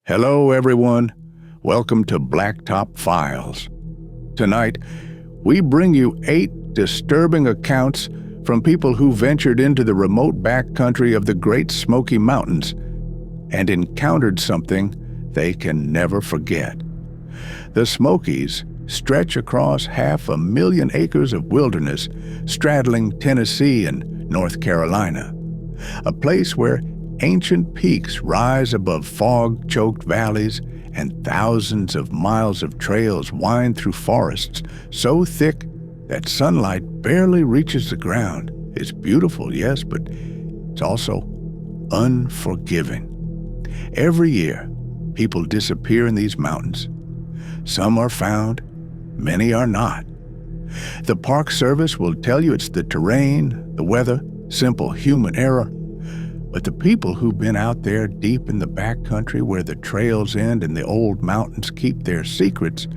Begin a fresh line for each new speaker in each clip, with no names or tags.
Hello, everyone. Welcome to Blacktop Files. Tonight, we bring you 8 disturbing accounts from people who ventured into the remote backcountry of the Great Smoky Mountains and encountered something they can never forget. The Smokies stretch across 500,000 acres of wilderness straddling Tennessee and North Carolina, a place where ancient peaks rise above fog-choked valleys and thousands of miles of trails wind through forests so thick that sunlight barely reaches the ground. It's beautiful, yes, but it's also unforgiving. Every year, people disappear in these mountains. Some are found, many are not. The Park Service will tell you it's the terrain, the weather, simple human error. But the people who've been out there deep in the backcountry where the trails end and the old mountains keep their secrets,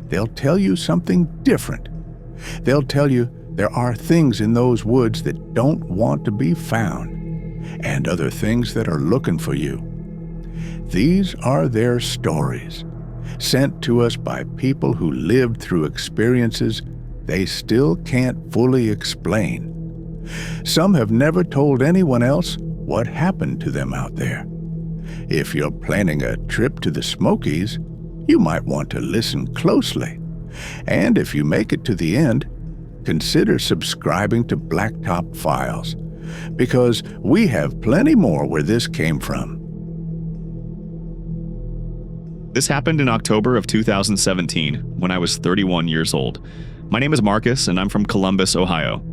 they'll tell you something different. They'll tell you there are things in those woods that don't want to be found, and other things that are looking for you. These are their stories, sent to us by people who lived through experiences they still can't fully explain. Some have never told anyone else what happened to them out there. If you're planning a trip to the Smokies, you might want to listen closely. And if you make it to the end, consider subscribing to Blacktop Files, because we have plenty more where this came from.
This happened in October of 2017, when I was 31 years old. My name is Marcus, and I'm from Columbus, Ohio.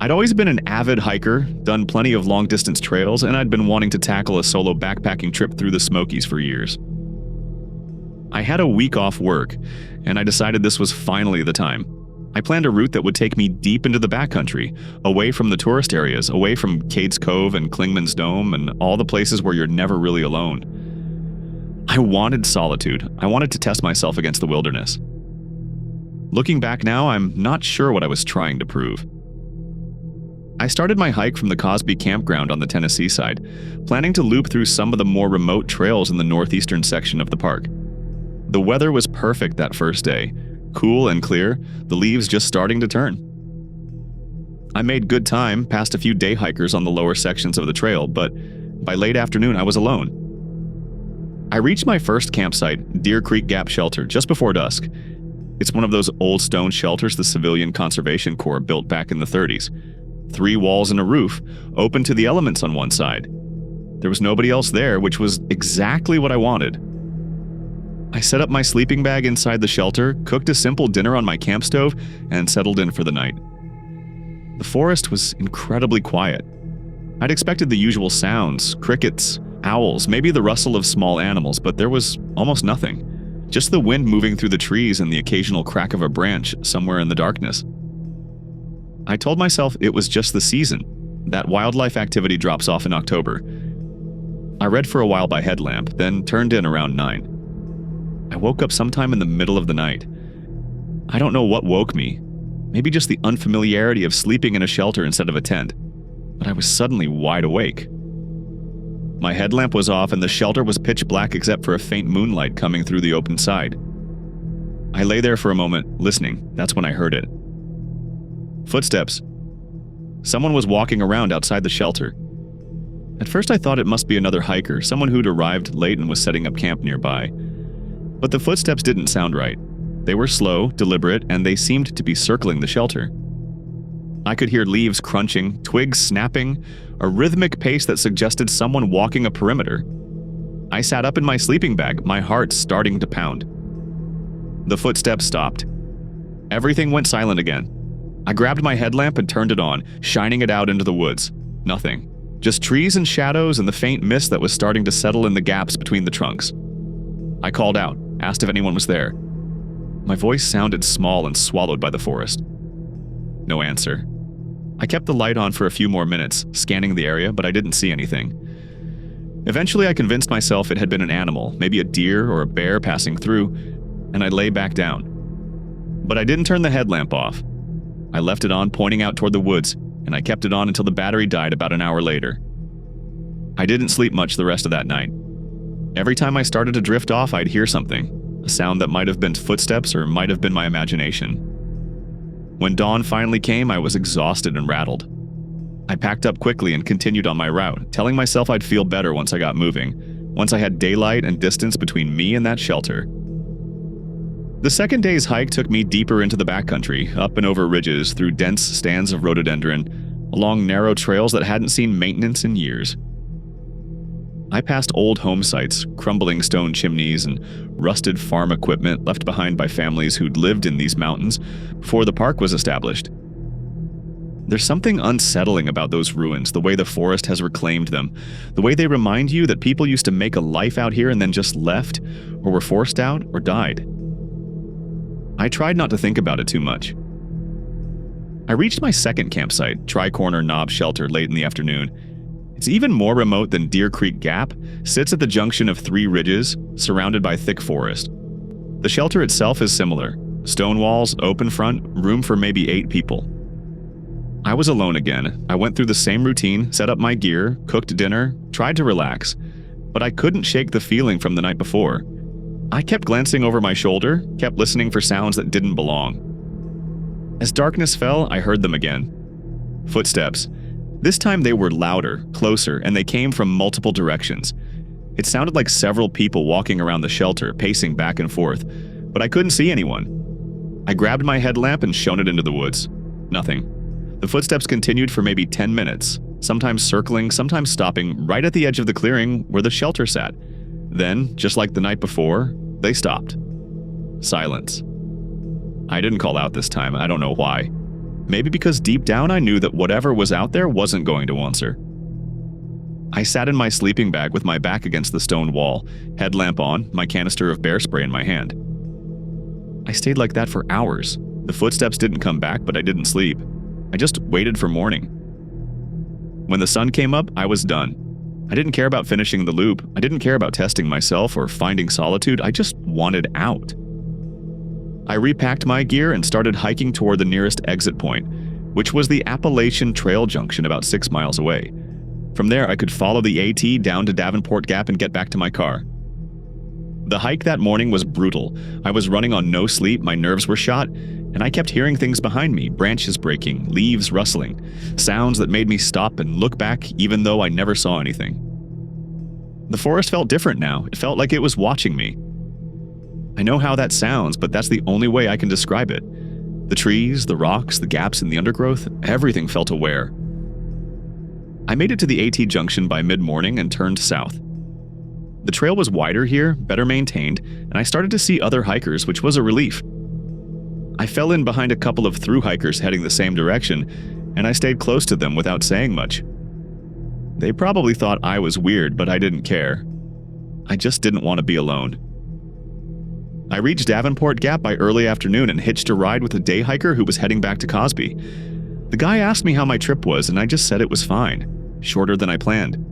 I'd always been an avid hiker, done plenty of long-distance trails, and I'd been wanting to tackle a solo backpacking trip through the Smokies for years. I had a week off work, and I decided this was finally the time. I planned a route that would take me deep into the backcountry, away from the tourist areas, away from Cades Cove and Clingman's Dome and all the places where you're never really alone. I wanted solitude. I wanted to test myself against the wilderness. Looking back now, I'm not sure what I was trying to prove. I started my hike from the Cosby campground on the Tennessee side, planning to loop through some of the more remote trails in the northeastern section of the park. The weather was perfect that first day, cool and clear, the leaves just starting to turn. I made good time past a few day hikers on the lower sections of the trail, but by late afternoon I was alone. I reached my first campsite, Deer Creek Gap Shelter, just before dusk. It's one of those old stone shelters the Civilian Conservation Corps built back in the 30s. 3 walls and a roof, open to the elements on one side. There was nobody else there, which was exactly what I wanted. I set up my sleeping bag inside the shelter, cooked a simple dinner on my camp stove, and settled in for the night. The forest was incredibly quiet. I'd expected the usual sounds, crickets, owls, maybe the rustle of small animals, but there was almost nothing. Just the wind moving through the trees and the occasional crack of a branch somewhere in the darkness. I told myself it was just the season, that wildlife activity drops off in October. I read for a while by headlamp, then turned in around 9. I woke up sometime in the middle of the night. I don't know what woke me, maybe just the unfamiliarity of sleeping in a shelter instead of a tent, but I was suddenly wide awake. My headlamp was off and the shelter was pitch black except for a faint moonlight coming through the open side. I lay there for a moment, listening. That's when I heard it. Footsteps. Someone was walking around outside the shelter. At first I thought it must be another hiker, someone who'd arrived late and was setting up camp nearby. But the footsteps didn't sound right. They were slow, deliberate, and they seemed to be circling the shelter. I could hear leaves crunching, twigs snapping, a rhythmic pace that suggested someone walking a perimeter. I sat up in my sleeping bag, my heart starting to pound. The footsteps stopped. Everything went silent again. I grabbed my headlamp and turned it on, shining it out into the woods. Nothing. Just trees and shadows and the faint mist that was starting to settle in the gaps between the trunks. I called out, asked if anyone was there. My voice sounded small and swallowed by the forest. No answer. I kept the light on for a few more minutes, scanning the area, but I didn't see anything. Eventually I convinced myself it had been an animal, maybe a deer or a bear passing through, and I lay back down. But I didn't turn the headlamp off. I left it on, pointing out toward the woods, and I kept it on until the battery died about an hour later. I didn't sleep much the rest of that night. Every time I started to drift off, I'd hear something, a sound that might have been footsteps or might have been my imagination. When dawn finally came, I was exhausted and rattled. I packed up quickly and continued on my route, telling myself I'd feel better once I got moving, once I had daylight and distance between me and that shelter. The second day's hike took me deeper into the backcountry, up and over ridges, through dense stands of rhododendron, along narrow trails that hadn't seen maintenance in years. I passed old home sites, crumbling stone chimneys, and rusted farm equipment left behind by families who'd lived in these mountains before the park was established. There's something unsettling about those ruins, the way the forest has reclaimed them, the way they remind you that people used to make a life out here and then just left, or were forced out, or died. I tried not to think about it too much. I reached my second campsite, Tri-Corner Knob Shelter, late in the afternoon. It's even more remote than Deer Creek Gap, sits at the junction of three ridges, surrounded by thick forest. The shelter itself is similar. Stone walls, open front, room for maybe 8 people. I was alone again. I went through the same routine, set up my gear, cooked dinner, tried to relax, but I couldn't shake the feeling from the night before. I kept glancing over my shoulder, kept listening for sounds that didn't belong. As darkness fell, I heard them again. Footsteps. This time they were louder, closer, and they came from multiple directions. It sounded like several people walking around the shelter, pacing back and forth, but I couldn't see anyone. I grabbed my headlamp and shone it into the woods. Nothing. The footsteps continued for maybe 10 minutes, sometimes circling, sometimes stopping right at the edge of the clearing where the shelter sat. Then, just like the night before, they stopped. Silence. I didn't call out this time. I don't know why. Maybe because deep down I knew that whatever was out there wasn't going to answer. I sat in my sleeping bag with my back against the stone wall, headlamp on, my canister of bear spray in my hand. I stayed like that for hours. The footsteps didn't come back, but I didn't sleep. I just waited for morning. When the sun came up, I was done. I didn't care about finishing the loop. I didn't care about testing myself or finding solitude. I just wanted out. I repacked my gear and started hiking toward the nearest exit point, which was the Appalachian Trail Junction about 6 miles away. From there, I could follow the AT down to Davenport Gap and get back to my car. The hike that morning was brutal. I was running on no sleep, my nerves were shot, and I kept hearing things behind me, branches breaking, leaves rustling, sounds that made me stop and look back even though I never saw anything. The forest felt different now. It felt like it was watching me. I know how that sounds, but that's the only way I can describe it. The trees, the rocks, the gaps in the undergrowth, everything felt aware. I made it to the AT junction by mid-morning and turned south. The trail was wider here, better maintained, and I started to see other hikers, which was a relief. I fell in behind a couple of through hikers heading the same direction, and I stayed close to them without saying much. They probably thought I was weird, but I didn't care. I just didn't want to be alone. I reached Davenport Gap by early afternoon and hitched a ride with a day hiker who was heading back to Cosby. The guy asked me how my trip was, and I just said it was fine, shorter than I planned.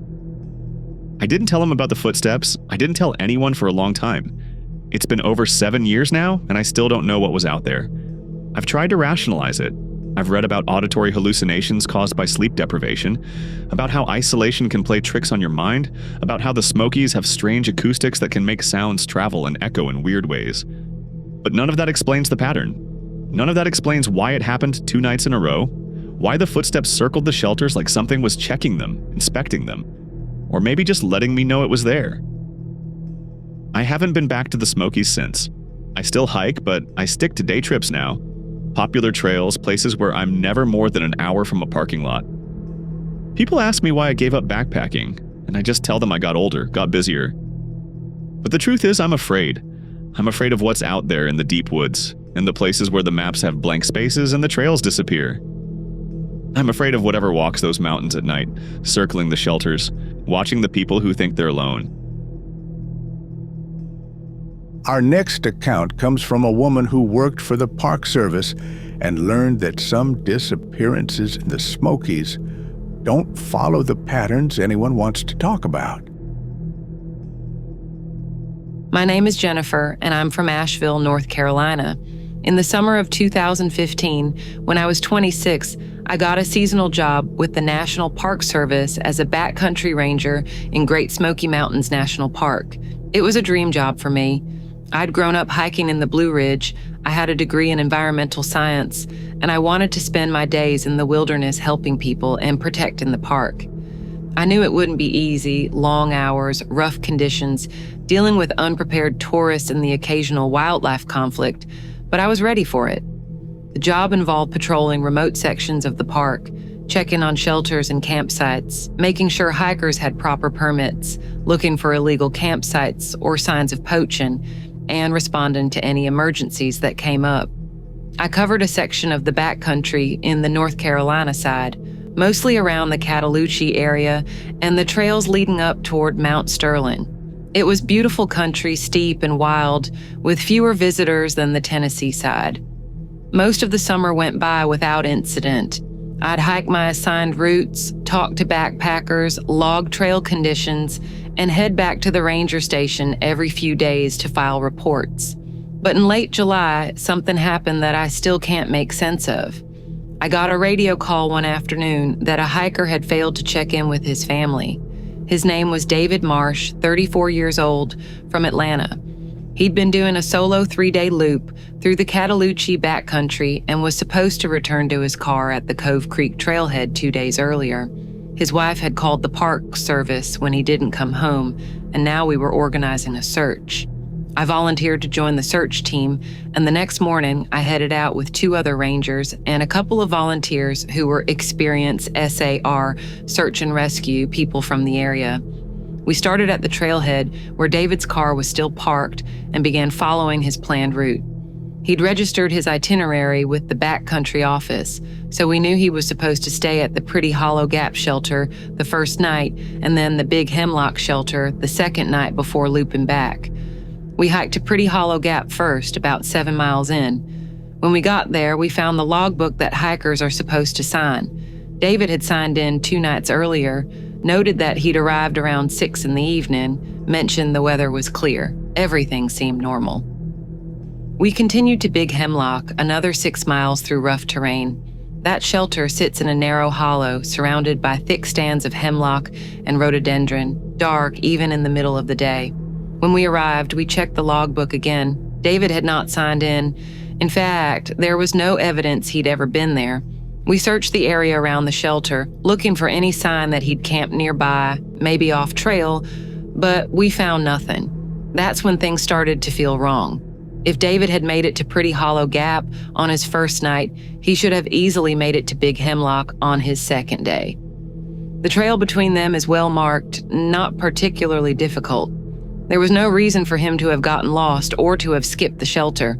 I didn't tell him about the footsteps. I didn't tell anyone for a long time. It's been over 7 years now, and I still don't know what was out there. I've tried to rationalize it. I've read about auditory hallucinations caused by sleep deprivation, about how isolation can play tricks on your mind, about how the Smokies have strange acoustics that can make sounds travel and echo in weird ways. But none of that explains the pattern. None of that explains why it happened 2 nights in a row, why the footsteps circled the shelters like something was checking them, inspecting them, or maybe just letting me know it was there. I haven't been back to the Smokies since. I still hike, but I stick to day trips now. Popular trails, places where I'm never more than an hour from a parking lot. People ask me why I gave up backpacking, and I just tell them I got older, got busier. But the truth is, I'm afraid. I'm afraid of what's out there in the deep woods, and the places where the maps have blank spaces and the trails disappear. I'm afraid of whatever walks those mountains at night, circling the shelters, watching the people who think they're alone.
Our next account comes from a woman who worked for the Park Service and learned that some disappearances in the Smokies don't follow the patterns anyone wants to talk about.
My name is Jennifer, and I'm from Asheville, North Carolina. In the summer of 2015, when I was 26, I got a seasonal job with the National Park Service as a backcountry ranger in Great Smoky Mountains National Park. It was a dream job for me. I'd grown up hiking in the Blue Ridge, I had a degree in environmental science, and I wanted to spend my days in the wilderness helping people and protecting the park. I knew it wouldn't be easy, long hours, rough conditions, dealing with unprepared tourists and the occasional wildlife conflict, but I was ready for it. The job involved patrolling remote sections of the park, checking on shelters and campsites, making sure hikers had proper permits, looking for illegal campsites or signs of poaching, and responding to any emergencies that came up. I covered a section of the backcountry in the North Carolina side, mostly around the Cataloochee area and the trails leading up toward Mount Sterling. It was beautiful country, steep and wild, with fewer visitors than the Tennessee side. Most of the summer went by without incident. I'd hike my assigned routes, talk to backpackers, log trail conditions, and head back to the ranger station every few days to file reports. But in late July, something happened that I still can't make sense of. I got a radio call one afternoon that a hiker had failed to check in with his family. His name was David Marsh, 34 years old, from Atlanta. He'd been doing a solo 3-day loop through the Cataloochee backcountry and was supposed to return to his car at the Cove Creek trailhead 2 days earlier. His wife had called the park service when he didn't come home, and now we were organizing a search. I volunteered to join the search team, and the next morning I headed out with 2 other rangers and a couple of volunteers who were experienced SAR, search and rescue people from the area. We started at the trailhead where David's car was still parked and began following his planned route. He'd registered his itinerary with the backcountry office, so we knew he was supposed to stay at the Pretty Hollow Gap shelter the first night and then the Big Hemlock shelter the second night before looping back. We hiked to Pretty Hollow Gap first, about 7 miles in. When we got there, we found the logbook that hikers are supposed to sign. David had signed in 2 nights earlier, noted that he'd arrived around 6 in the evening, mentioned the weather was clear. Everything seemed normal. We continued to Big Hemlock, another 6 miles through rough terrain. That shelter sits in a narrow hollow surrounded by thick stands of hemlock and rhododendron, dark even in the middle of the day. When we arrived, we checked the logbook again. David had not signed in. In fact, there was no evidence he'd ever been there. We searched the area around the shelter, looking for any sign that he'd camped nearby, maybe off trail, but we found nothing. That's when things started to feel wrong. If David had made it to Pretty Hollow Gap on his first night, he should have easily made it to Big Hemlock on his second day. The trail between them is well marked, not particularly difficult. There was no reason for him to have gotten lost or to have skipped the shelter.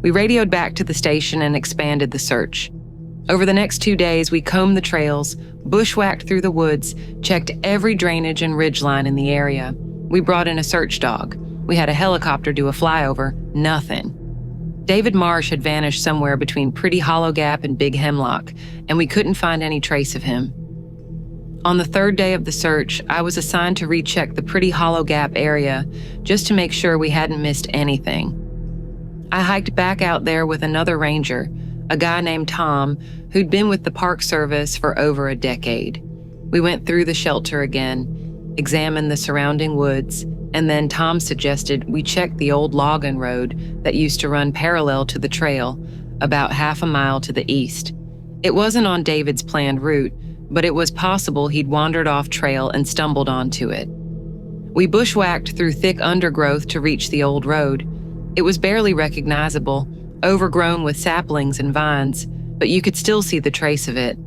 We radioed back to the station and expanded the search. Over the next 2 days, we combed the trails, bushwhacked through the woods, checked every drainage and ridgeline in the area. We brought in a search dog. We had a helicopter do a flyover. Nothing. David Marsh had vanished somewhere between Pretty Hollow Gap and Big Hemlock, and we couldn't find any trace of him. On the 3rd day of the search, I was assigned to recheck the Pretty Hollow Gap area just to make sure we hadn't missed anything. I hiked back out there with another ranger, a guy named Tom, who'd been with the Park Service for over a decade. We went through the shelter again, examined the surrounding woods, and then Tom suggested we check the old logging road that used to run parallel to the trail, about half a mile to the east. It wasn't on David's planned route, but it was possible he'd wandered off trail and stumbled onto it. We bushwhacked through thick undergrowth to reach the old road. It was barely recognizable, overgrown with saplings and vines, but you could still see the trace of it.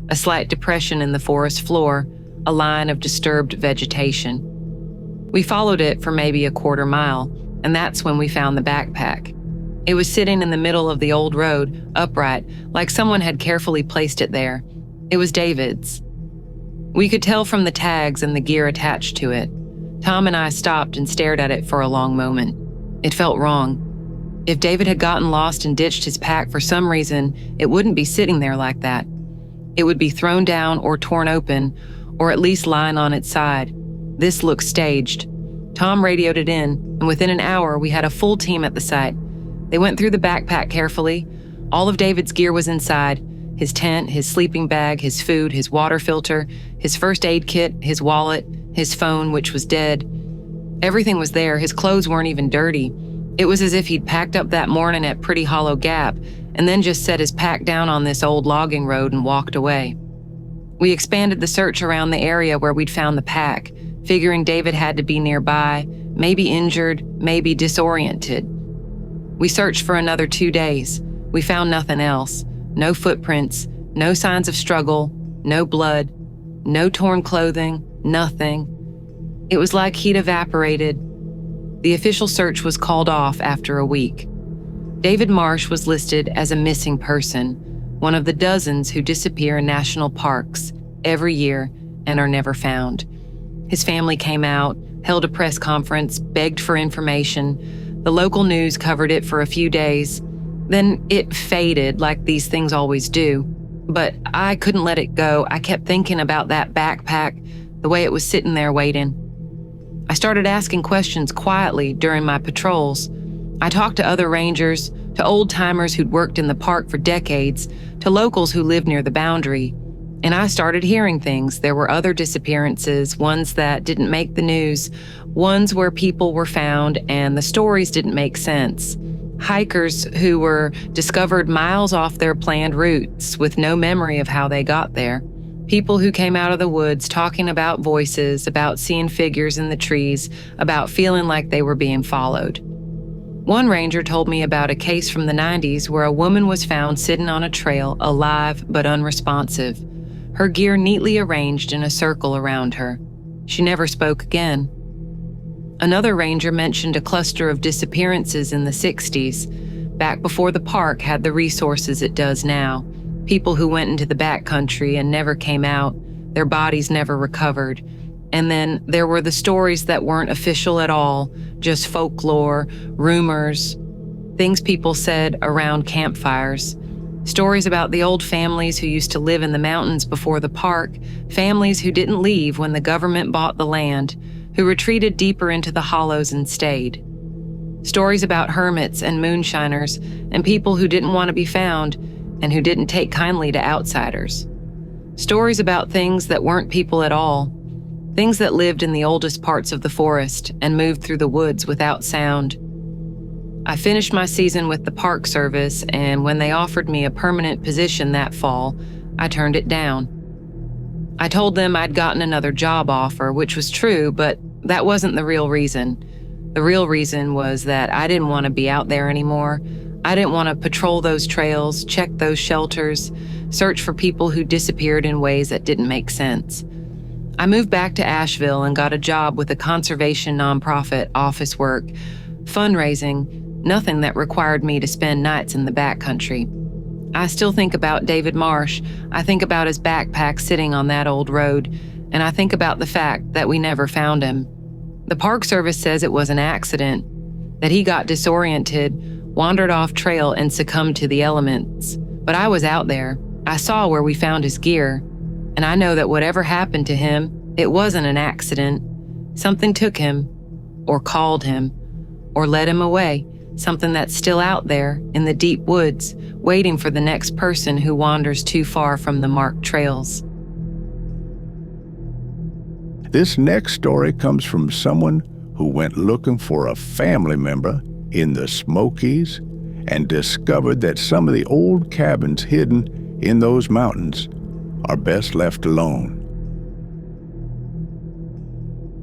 A slight depression in the forest floor, a line of disturbed vegetation. We followed it for maybe a 1/4 mile, and that's when we found the backpack. It was sitting in the middle of the old road, upright, like someone had carefully placed it there. It was David's. We could tell from the tags and the gear attached to it. Tom and I stopped and stared at it for a long moment. It felt wrong. If David had gotten lost and ditched his pack for some reason, it wouldn't be sitting there like that. It would be thrown down or torn open, or at least lying on its side. This looked staged. Tom radioed it in, and within an hour we had a full team at the site. They went through the backpack carefully. All of David's gear was inside: his tent, his sleeping bag, his food, his water filter, his first aid kit, his wallet, his phone, which was dead. Everything was there. His clothes weren't even dirty. It was as if he'd packed up that morning at Pretty Hollow Gap and then just set his pack down on this old logging road and walked away. We expanded the search around the area where we'd found the pack, figuring David had to be nearby, maybe injured, maybe disoriented. We searched for another 2 days. We found nothing else. No footprints, no signs of struggle, no blood, no torn clothing, nothing. It was like he'd evaporated. The official search was called off after a week. David Marsh was listed as a missing person, one of the dozens who disappear in national parks every year and are never found. His family came out, held a press conference, begged for information. The local news covered it for a few days. Then it faded, like these things always do. But I couldn't let it go. I kept thinking about that backpack, the way it was sitting there waiting. I started asking questions quietly during my patrols. I talked to other rangers, to old-timers who'd worked in the park for decades, to locals who lived near the boundary. And I started hearing things. There were other disappearances, ones that didn't make the news, ones where people were found and the stories didn't make sense. Hikers who were discovered miles off their planned routes with no memory of how they got there. People who came out of the woods talking about voices, about seeing figures in the trees, about feeling like they were being followed. One ranger told me about a case from the 90s where a woman was found sitting on a trail, alive but unresponsive, her gear neatly arranged in a circle around her. She never spoke again. Another ranger mentioned a cluster of disappearances in the 60s, back before the park had the resources it does now. People who went into the backcountry and never came out, their bodies never recovered. And then there were the stories that weren't official at all, just folklore, rumors, things people said around campfires. Stories about the old families who used to live in the mountains before the park, families who didn't leave when the government bought the land, who retreated deeper into the hollows and stayed. Stories about hermits and moonshiners and people who didn't want to be found and who didn't take kindly to outsiders. Stories about things that weren't people at all, things that lived in the oldest parts of the forest and moved through the woods without sound. I finished my season with the Park Service, and when they offered me a permanent position that fall, I turned it down. I told them I'd gotten another job offer, which was true, but that wasn't the real reason. The real reason was that I didn't want to be out there anymore. I didn't want to patrol those trails, check those shelters, search for people who disappeared in ways that didn't make sense. I moved back to Asheville and got a job with a conservation nonprofit, office work, fundraising, nothing that required me to spend nights in the backcountry. I still think about David Marsh. I think about his backpack sitting on that old road, and I think about the fact that we never found him. The Park Service says it was an accident, that he got disoriented, wandered off trail, and succumbed to the elements. But I was out there. I saw where we found his gear, and I know that whatever happened to him, it wasn't an accident. Something took him, or called him, or led him away. Something that's still out there in the deep woods, waiting for the next person who wanders too far from the marked trails.
This next story comes from someone who went looking for a family member in the Smokies and discovered that some of the old cabins hidden in those mountains are best left alone.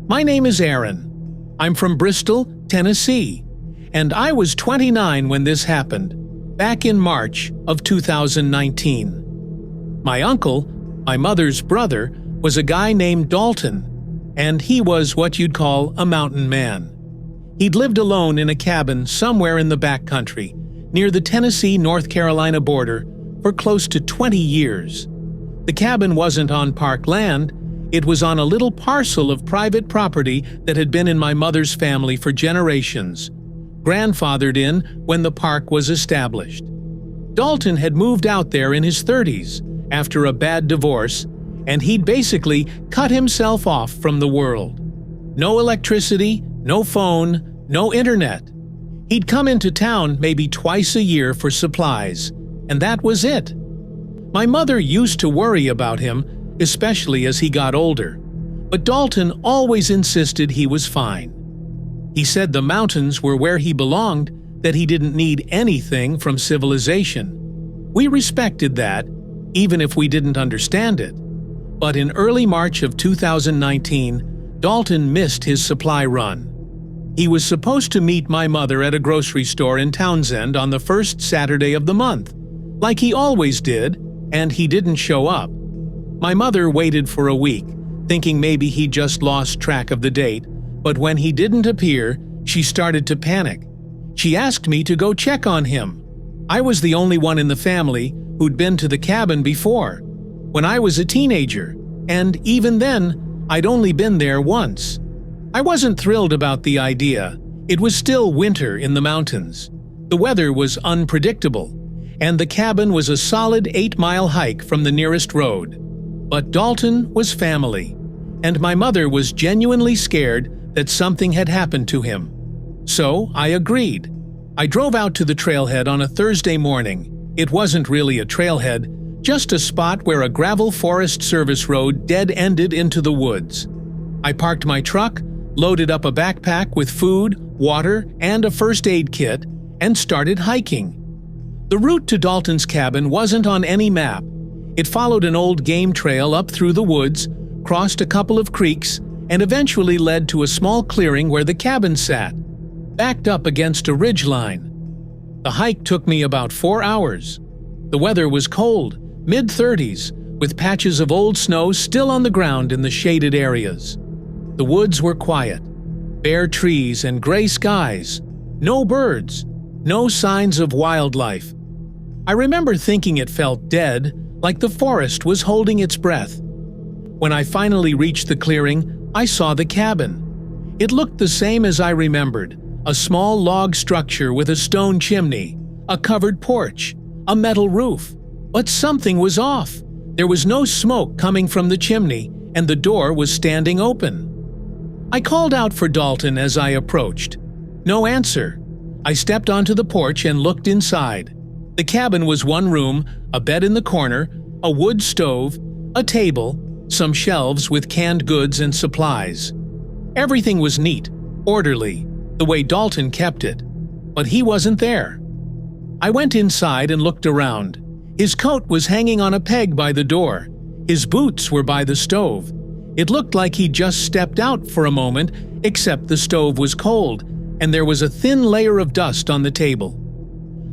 My name is Aaron. I'm from Bristol, Tennessee, and I was 29 when this happened, back in March of 2019. My uncle, my mother's brother, was a guy named Dalton, and he was what you'd call a mountain man. He'd lived alone in a cabin somewhere in the backcountry, near the Tennessee-North Carolina border, for close to 20 years. The cabin wasn't on park land. It was on a little parcel of private property that had been in my mother's family for generations, grandfathered in when the park was established. Dalton had moved out there in his 30s after a bad divorce, and he'd basically cut himself off from the world. No electricity, no phone, no internet. He'd come into town maybe twice a year for supplies, and that was it. My mother used to worry about him, especially as he got older, but Dalton always insisted he was fine. He said the mountains were where he belonged, that he didn't need anything from civilization. We respected that, even if we didn't understand it. But in early March of 2019, Dalton missed his supply run. He was supposed to meet my mother at a grocery store in Townsend on the first Saturday of the month, like he always did, and he didn't show up. My mother waited for a week, thinking maybe he just lost track of the date, but when he didn't appear, she started to panic. She asked me to go check on him. I was the only one in the family who'd been to the cabin before, when I was a teenager, and even then, I'd only been there once. I wasn't thrilled about the idea. It was still winter in the mountains. The weather was unpredictable, and the cabin was a solid 8-mile hike from the nearest road. But Dalton was family, and my mother was genuinely scared that something had happened to him. So I agreed. I drove out to the trailhead on a Thursday morning. It wasn't really a trailhead, just a spot where a gravel Forest Service road dead-ended into the woods. I parked my truck, loaded up a backpack with food, water, and a first aid kit, and started hiking. The route to Dalton's cabin wasn't on any map. It followed an old game trail up through the woods, crossed a couple of creeks, and eventually led to a small clearing where the cabin sat, backed up against a ridgeline. The hike took me about 4 hours. The weather was cold, mid-30s, with patches of old snow still on the ground in the shaded areas. The woods were quiet, bare trees and gray skies, no birds, no signs of wildlife. I remember thinking it felt dead, like the forest was holding its breath. When I finally reached the clearing, I saw the cabin. It looked the same as I remembered, a small log structure with a stone chimney, a covered porch, a metal roof. But something was off. There was no smoke coming from the chimney, and the door was standing open. I called out for Dalton as I approached. No answer. I stepped onto the porch and looked inside. The cabin was one room, a bed in the corner, a wood stove, a table, some shelves with canned goods and supplies. Everything was neat, orderly, the way Dalton kept it. But he wasn't there. I went inside and looked around. His coat was hanging on a peg by the door. His boots were by the stove. It looked like he'd just stepped out for a moment, except the stove was cold, and there was a thin layer of dust on the table.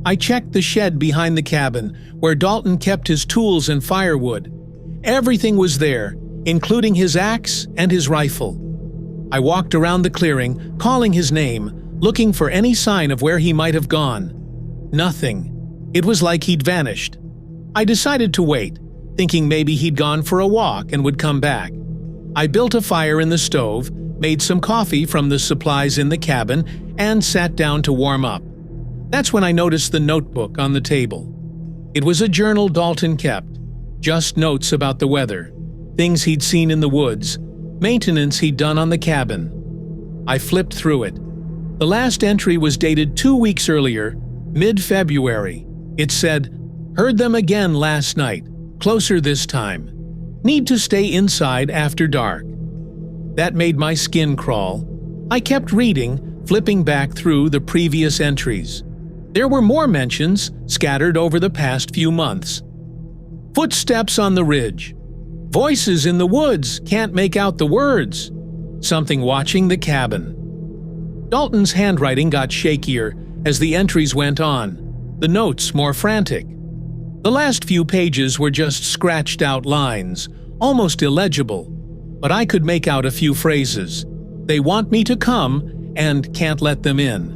I checked the shed behind the cabin, where Dalton kept his tools and firewood. Everything was there, including his axe and his rifle. I walked around the clearing, calling his name, looking for any sign of where he might have gone. Nothing. It was like he'd vanished. I decided to wait, thinking maybe he'd gone for a walk and would come back. I built a fire in the stove, made some coffee from the supplies in the cabin, and sat down to warm up. That's when I noticed the notebook on the table. It was a journal Dalton kept, just notes about the weather, things he'd seen in the woods, maintenance he'd done on the cabin. I flipped through it. The last entry was dated 2 weeks earlier, mid-February. It said, "Heard them again last night, closer this time. Need to stay inside after dark." That made my skin crawl. I kept reading, flipping back through the previous entries. There were more mentions scattered over the past few months. Footsteps on the ridge. Voices in the woods, can't make out the words. Something watching the cabin. Dalton's handwriting got shakier as the entries went on, the notes more frantic. The last few pages were just scratched out lines, almost illegible, but I could make out a few phrases. They want me to come and can't let them in.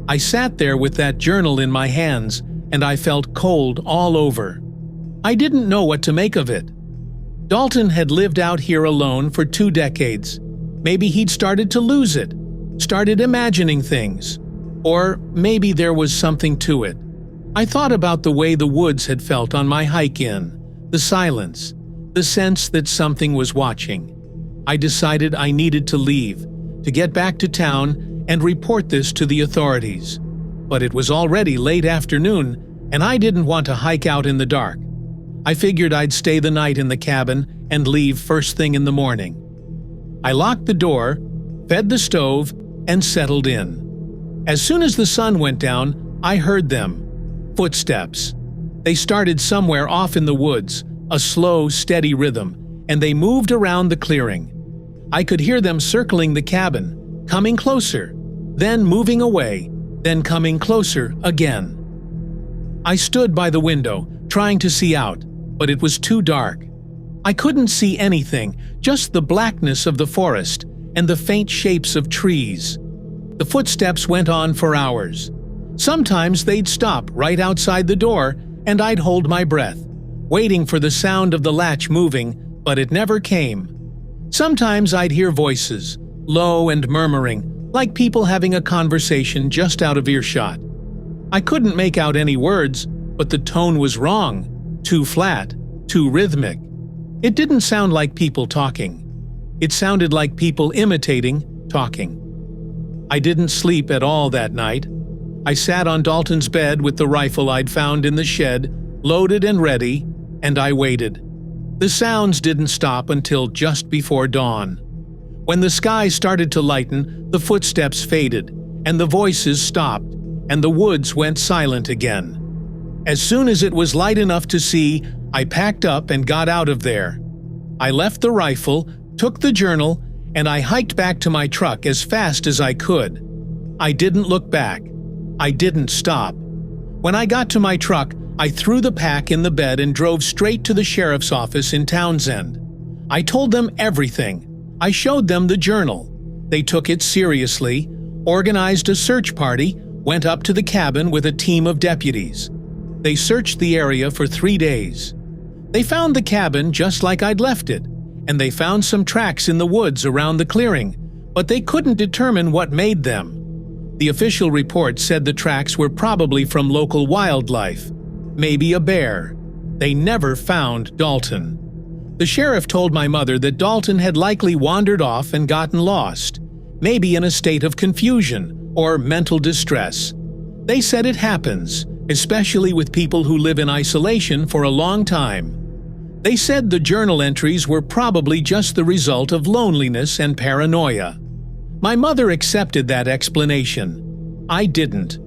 I sat there with that journal in my hands, and I felt cold all over. I didn't know what to make of it. Dalton had lived out here alone for 2 decades. Maybe he'd started to lose it, started imagining things. Or maybe there was something to it. I thought about the way the woods had felt on my hike in, the silence, the sense that something was watching. I decided I needed to leave, to get back to town and report this to the authorities. But it was already late afternoon, and I didn't want to hike out in the dark. I figured I'd stay the night in the cabin and leave first thing in the morning. I locked the door, fed the stove, and settled in. As soon as the sun went down, I heard them. Footsteps. They started somewhere off in the woods, a slow, steady rhythm, and they moved around the clearing. I could hear them circling the cabin, coming closer, then moving away, then coming closer again. I stood by the window, trying to see out, but it was too dark. I couldn't see anything, just the blackness of the forest and the faint shapes of trees. The footsteps went on for hours. Sometimes they'd stop right outside the door, and I'd hold my breath, waiting for the sound of the latch moving, but it never came. Sometimes I'd hear voices, low and murmuring, like people having a conversation just out of earshot. I couldn't make out any words, but the tone was wrong, too flat, too rhythmic. It didn't sound like people talking. It sounded like people imitating talking. I didn't sleep at all that night. I sat on Dalton's bed with the rifle I'd found in the shed, loaded and ready, and I waited. The sounds didn't stop until just before dawn. When the sky started to lighten, the footsteps faded, and the voices stopped, and the woods went silent again. As soon as it was light enough to see, I packed up and got out of there. I left the rifle, took the journal, and I hiked back to my truck as fast as I could. I didn't look back. I didn't stop. When I got to my truck, I threw the pack in the bed and drove straight to the sheriff's office in Townsend. I told them everything. I showed them the journal. They took it seriously, organized a search party, went up to the cabin with a team of deputies. They searched the area for 3 days. They found the cabin just like I'd left it, and they found some tracks in the woods around the clearing, but they couldn't determine what made them. The official report said the tracks were probably from local wildlife, maybe a bear. They never found Dalton. The sheriff told my mother that Dalton had likely wandered off and gotten lost, maybe in a state of confusion or mental distress. They said it happens, especially with people who live in isolation for a long time. They said the journal entries were probably just the result of loneliness and paranoia. My mother accepted that explanation. I didn't.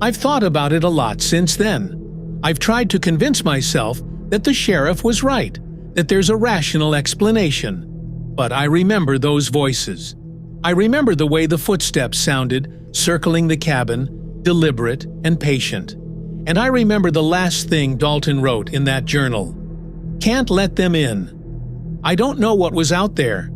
I've thought about it a lot since then. I've tried to convince myself that the sheriff was right, that there's a rational explanation. But I remember those voices. I remember the way the footsteps sounded, circling the cabin, deliberate and patient. And I remember the last thing Dalton wrote in that journal. Can't let them in. I don't know what was out there.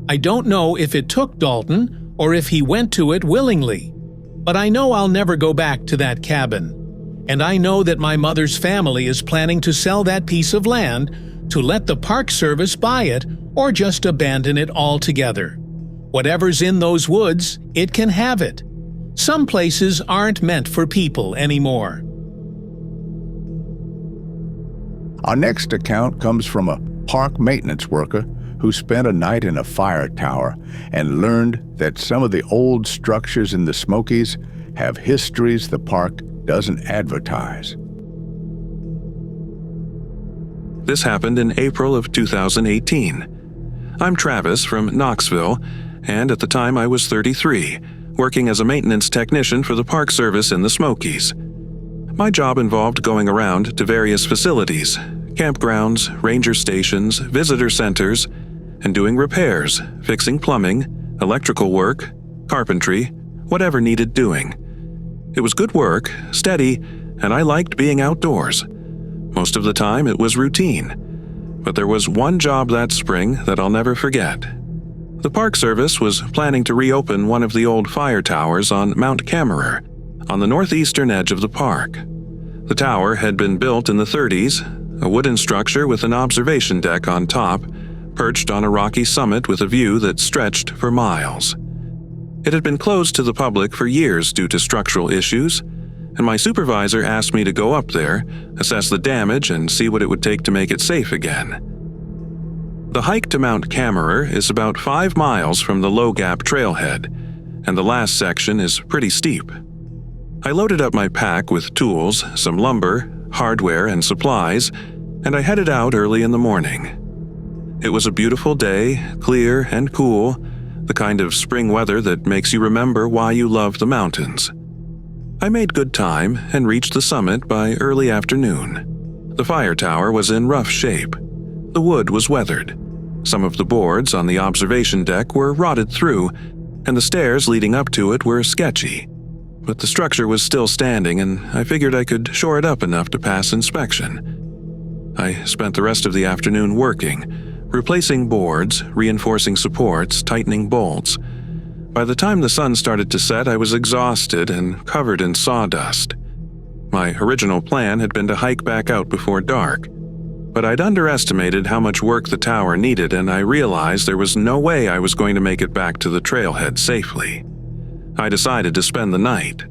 I don't know if it took Dalton or if he went to it willingly. But I know I'll never go back to that cabin. And I know that my mother's family is planning to sell that piece of land, to let the Park Service buy it, or just abandon it altogether. Whatever's in those woods, it can have it. Some places aren't meant for people anymore.
Our next account comes from a park maintenance worker who spent a night in a fire tower and learned that some of the old structures in the Smokies have histories the park doesn't advertise.
This happened in April of 2018. I'm Travis from Knoxville, and at the time I was 33, working as a maintenance technician for the Park Service in the Smokies. My job involved going around to various facilities, campgrounds, ranger stations, visitor centers, and doing repairs, fixing plumbing, electrical work, carpentry, whatever needed doing. It was good work, steady, and I liked being outdoors. Most of the time it was routine. But there was one job that spring that I'll never forget. The Park Service was planning to reopen one of the old fire towers on Mount Camerer, on the northeastern edge of the park. The tower had been built in the 30s, a wooden structure with an observation deck on top, perched on a rocky summit with a view that stretched for miles. It had been closed to the public for years due to structural issues, and my supervisor asked me to go up there, assess the damage, and see what it would take to make it safe again. The hike to Mount Camerer is about 5 miles from the Low Gap trailhead, and the last section is pretty steep. I loaded up my pack with tools, some lumber, hardware, and supplies, and I headed out early in the morning. It was a beautiful day, clear and cool, the kind of spring weather that makes you remember why you love the mountains. I made good time and reached the summit by early afternoon. The fire tower was in rough shape. The wood was weathered. Some of the boards on the observation deck were rotted through, and the stairs leading up to it were sketchy. But the structure was still standing, and I figured I could shore it up enough to pass inspection. I spent the rest of the afternoon working, replacing boards, reinforcing supports, tightening bolts. By the time the sun started to set, I was exhausted and covered in sawdust. My original plan had been to hike back out before dark, but I'd underestimated how much work the tower needed, and I realized there was no way I was going to make it back to the trailhead safely. I decided to spend the night.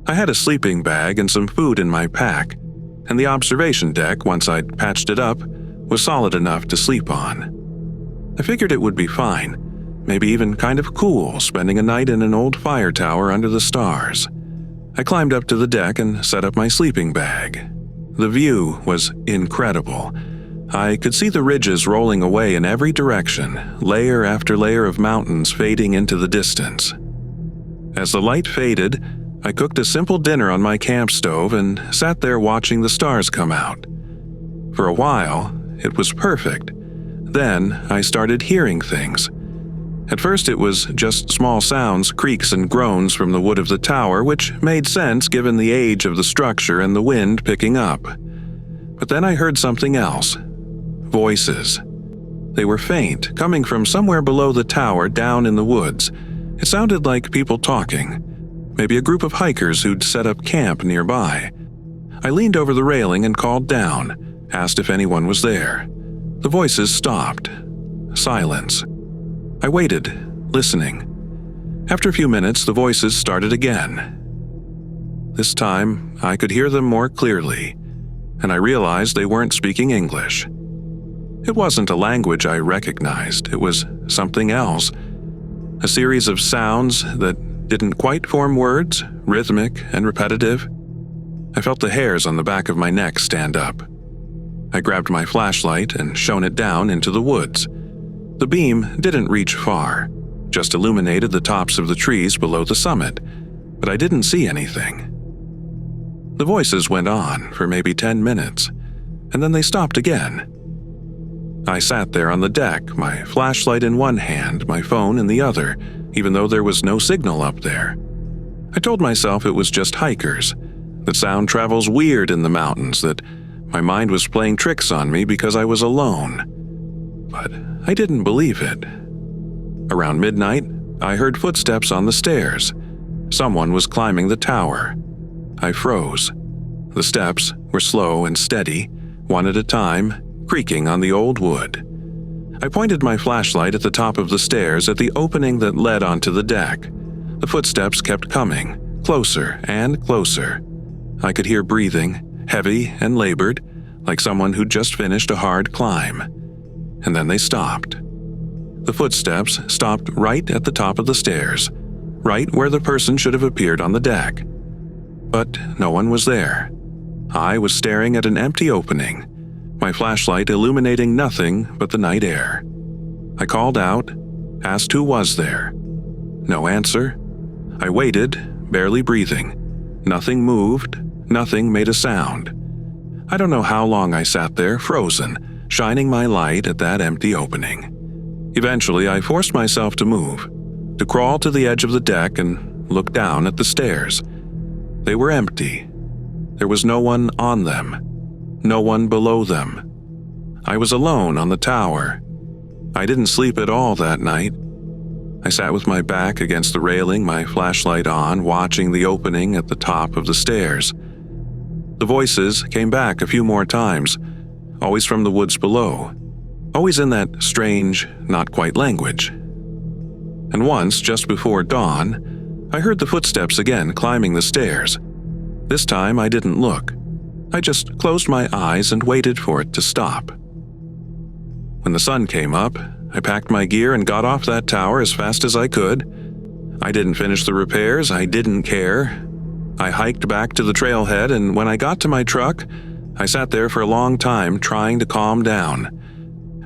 I had a sleeping bag and some food in my pack, and the observation deck, once I'd patched it up, was solid enough to sleep on. I figured it would be fine, maybe even kind of cool spending a night in an old fire tower under the stars. I climbed up to the deck and set up my sleeping bag. The view was incredible. I could see the ridges rolling away in every direction, layer after layer of mountains fading into the distance. As the light faded, I cooked a simple dinner on my camp stove and sat there watching the stars come out. For a while, it was perfect. Then I started hearing things. At first it was just small sounds, creaks and groans from the wood of the tower, which made sense given the age of the structure and the wind picking up. But then I heard something else. Voices. They were faint, coming from somewhere below the tower down in the woods. It sounded like people talking. Maybe a group of hikers who'd set up camp nearby. I leaned over the railing and called down, asked if anyone was there. The voices stopped. Silence. I waited, listening. After a few minutes, the voices started again. This time, I could hear them more clearly, and I realized they weren't speaking English. It wasn't a language I recognized. It was something else. A series of sounds that didn't quite form words, rhythmic and repetitive. I felt the hairs on the back of my neck stand up. I grabbed my flashlight and shone it down into the woods. The beam didn't reach far, just illuminated the tops of the trees below the summit, but I didn't see anything. The voices went on for maybe 10 minutes, and then they stopped again. I sat there on the deck, my flashlight in one hand, my phone in the other, even though there was no signal up there. I told myself it was just hikers, that sound travels weird in the mountains, that my mind was playing tricks on me because I was alone. But I didn't believe it. Around midnight, I heard footsteps on the stairs. Someone was climbing the tower. I froze. The steps were slow and steady, one at a time, creaking on the old wood. I pointed my flashlight at the top of the stairs at the opening that led onto the deck. The footsteps kept coming, closer and closer. I could hear breathing, heavy and labored, like someone who'd just finished a hard climb. And then they stopped. The footsteps stopped right at the top of the stairs, right where the person should have appeared on the deck. But no one was there. I was staring at an empty opening, my flashlight illuminating nothing but the night air. I called out, asked who was there. No answer. I waited, barely breathing. Nothing moved, nothing made a sound. I don't know how long I sat there, frozen, shining my light at that empty opening. Eventually, I forced myself to move, to crawl to the edge of the deck and look down at the stairs. They were empty. There was no one on them. No one below them. I was alone on the tower. I didn't sleep at all that night. I sat with my back against the railing, my flashlight on, watching the opening at the top of the stairs. The voices came back a few more times, always from the woods below, always in that strange, not quite language. And once, just before dawn, I heard the footsteps again climbing the stairs. This time I didn't look. I just closed my eyes and waited for it to stop. When the sun came up, I packed my gear and got off that tower as fast as I could. I didn't finish the repairs, I didn't care. I hiked back to the trailhead, and when I got to my truck, I sat there for a long time trying to calm down.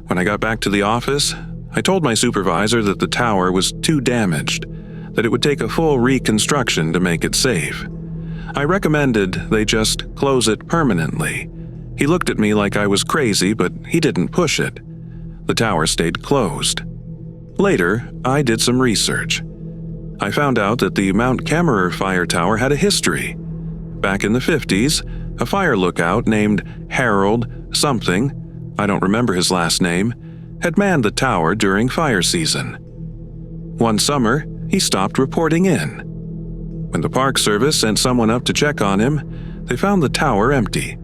When I got back to the office, I told my supervisor that the tower was too damaged, that it would take a full reconstruction to make it safe. I recommended they just close it permanently. He looked at me like I was crazy, but he didn't push it. The tower stayed closed. Later, I did some research. I found out that the Mount Camerer fire tower had a history. Back in the 50s, a fire lookout named Harold something, I don't remember his last name, had manned the tower during fire season. One summer, he stopped reporting in. When the Park Service sent someone up to check on him, they found the tower empty.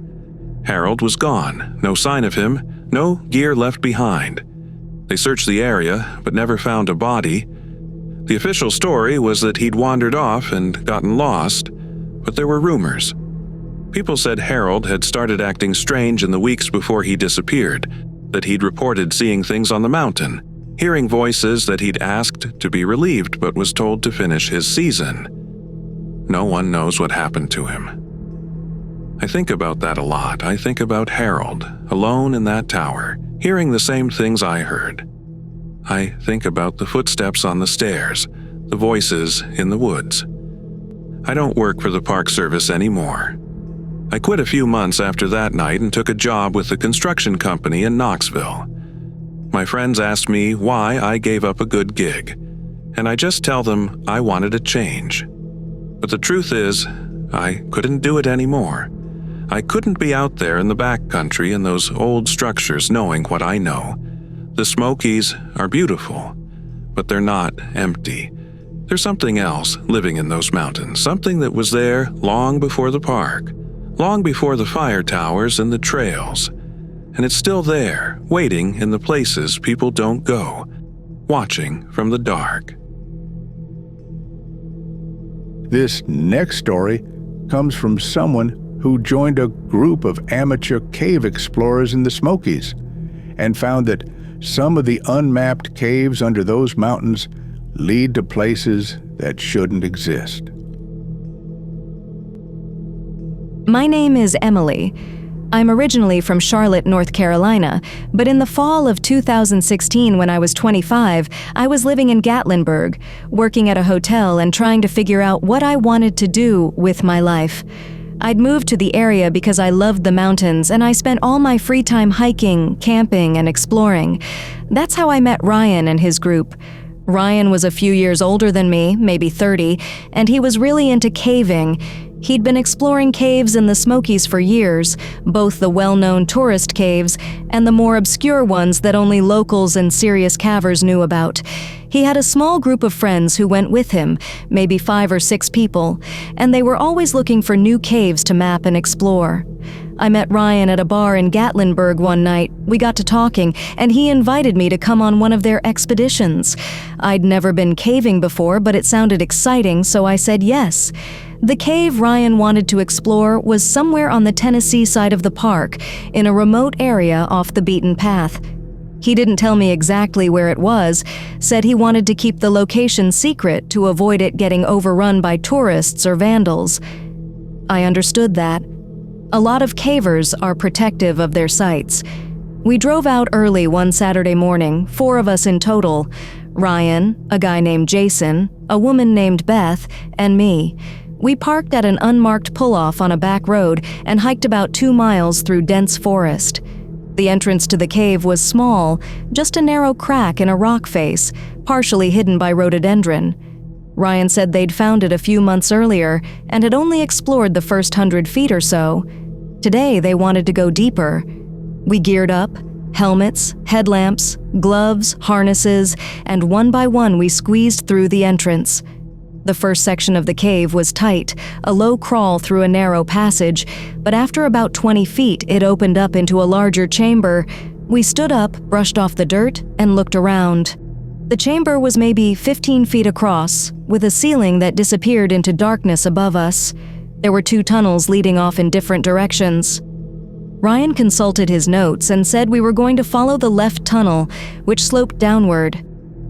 Harold was gone, no sign of him, no gear left behind. They searched the area, but never found a body. The official story was that he'd wandered off and gotten lost, but there were rumors. People said Harold had started acting strange in the weeks before he disappeared, that he'd reported seeing things on the mountain, hearing voices that he'd asked to be relieved but was told to finish his season. No one knows what happened to him. I think about that a lot. I think about Harold, alone in that tower, hearing the same things I heard. I think about the footsteps on the stairs, the voices in the woods. I don't work for the Park Service anymore. I quit a few months after that night and took a job with a construction company in Knoxville. My friends asked me why I gave up a good gig, and I just tell them I wanted a change. But the truth is, I couldn't do it anymore. I couldn't be out there in the backcountry in those old structures knowing what I know. The Smokies are beautiful, but they're not empty. There's something else living in those mountains, something that was there long before the park, long before the fire towers and the trails. And it's still there, waiting in the places people don't go, watching from the dark.
This next story comes from someone who joined a group of amateur cave explorers in the Smokies and found that some of the unmapped caves under those mountains lead to places that shouldn't exist.
My name is Emily. I'm originally from Charlotte, North Carolina, but in the fall of 2016, when I was 25, I was living in Gatlinburg, working at a hotel and trying to figure out what I wanted to do with my life. I'd moved to the area because I loved the mountains, and I spent all my free time hiking, camping, and exploring. That's how I met Ryan and his group. Ryan was a few years older than me, maybe 30, and he was really into caving. He'd been exploring caves in the Smokies for years, both the well-known tourist caves and the more obscure ones that only locals and serious cavers knew about. He had a small group of friends who went with him, maybe 5 or 6 people, and they were always looking for new caves to map and explore. I met Ryan at a bar in Gatlinburg one night. We got to talking, and he invited me to come on one of their expeditions. I'd never been caving before, but it sounded exciting, so I said yes. The cave Ryan wanted to explore was somewhere on the Tennessee side of the park, in a remote area off the beaten path. He didn't tell me exactly where it was, said he wanted to keep the location secret to avoid it getting overrun by tourists or vandals. I understood that. A lot of cavers are protective of their sites. We drove out early one Saturday morning, 4 of us in total: Ryan, a guy named Jason, a woman named Beth, and me. We parked at an unmarked pull-off on a back road and hiked about 2 miles through dense forest. The entrance to the cave was small, just a narrow crack in a rock face, partially hidden by rhododendron. Ryan said they'd found it a few months earlier and had only explored the first 100 feet or so. Today, they wanted to go deeper. We geared up: helmets, headlamps, gloves, harnesses, and one by one we squeezed through the entrance. The first section of the cave was tight, a low crawl through a narrow passage, but after about 20 feet, it opened up into a larger chamber. We stood up, brushed off the dirt, and looked around. The chamber was maybe 15 feet across, with a ceiling that disappeared into darkness above us. There were 2 tunnels leading off in different directions. Ryan consulted his notes and said we were going to follow the left tunnel, which sloped downward.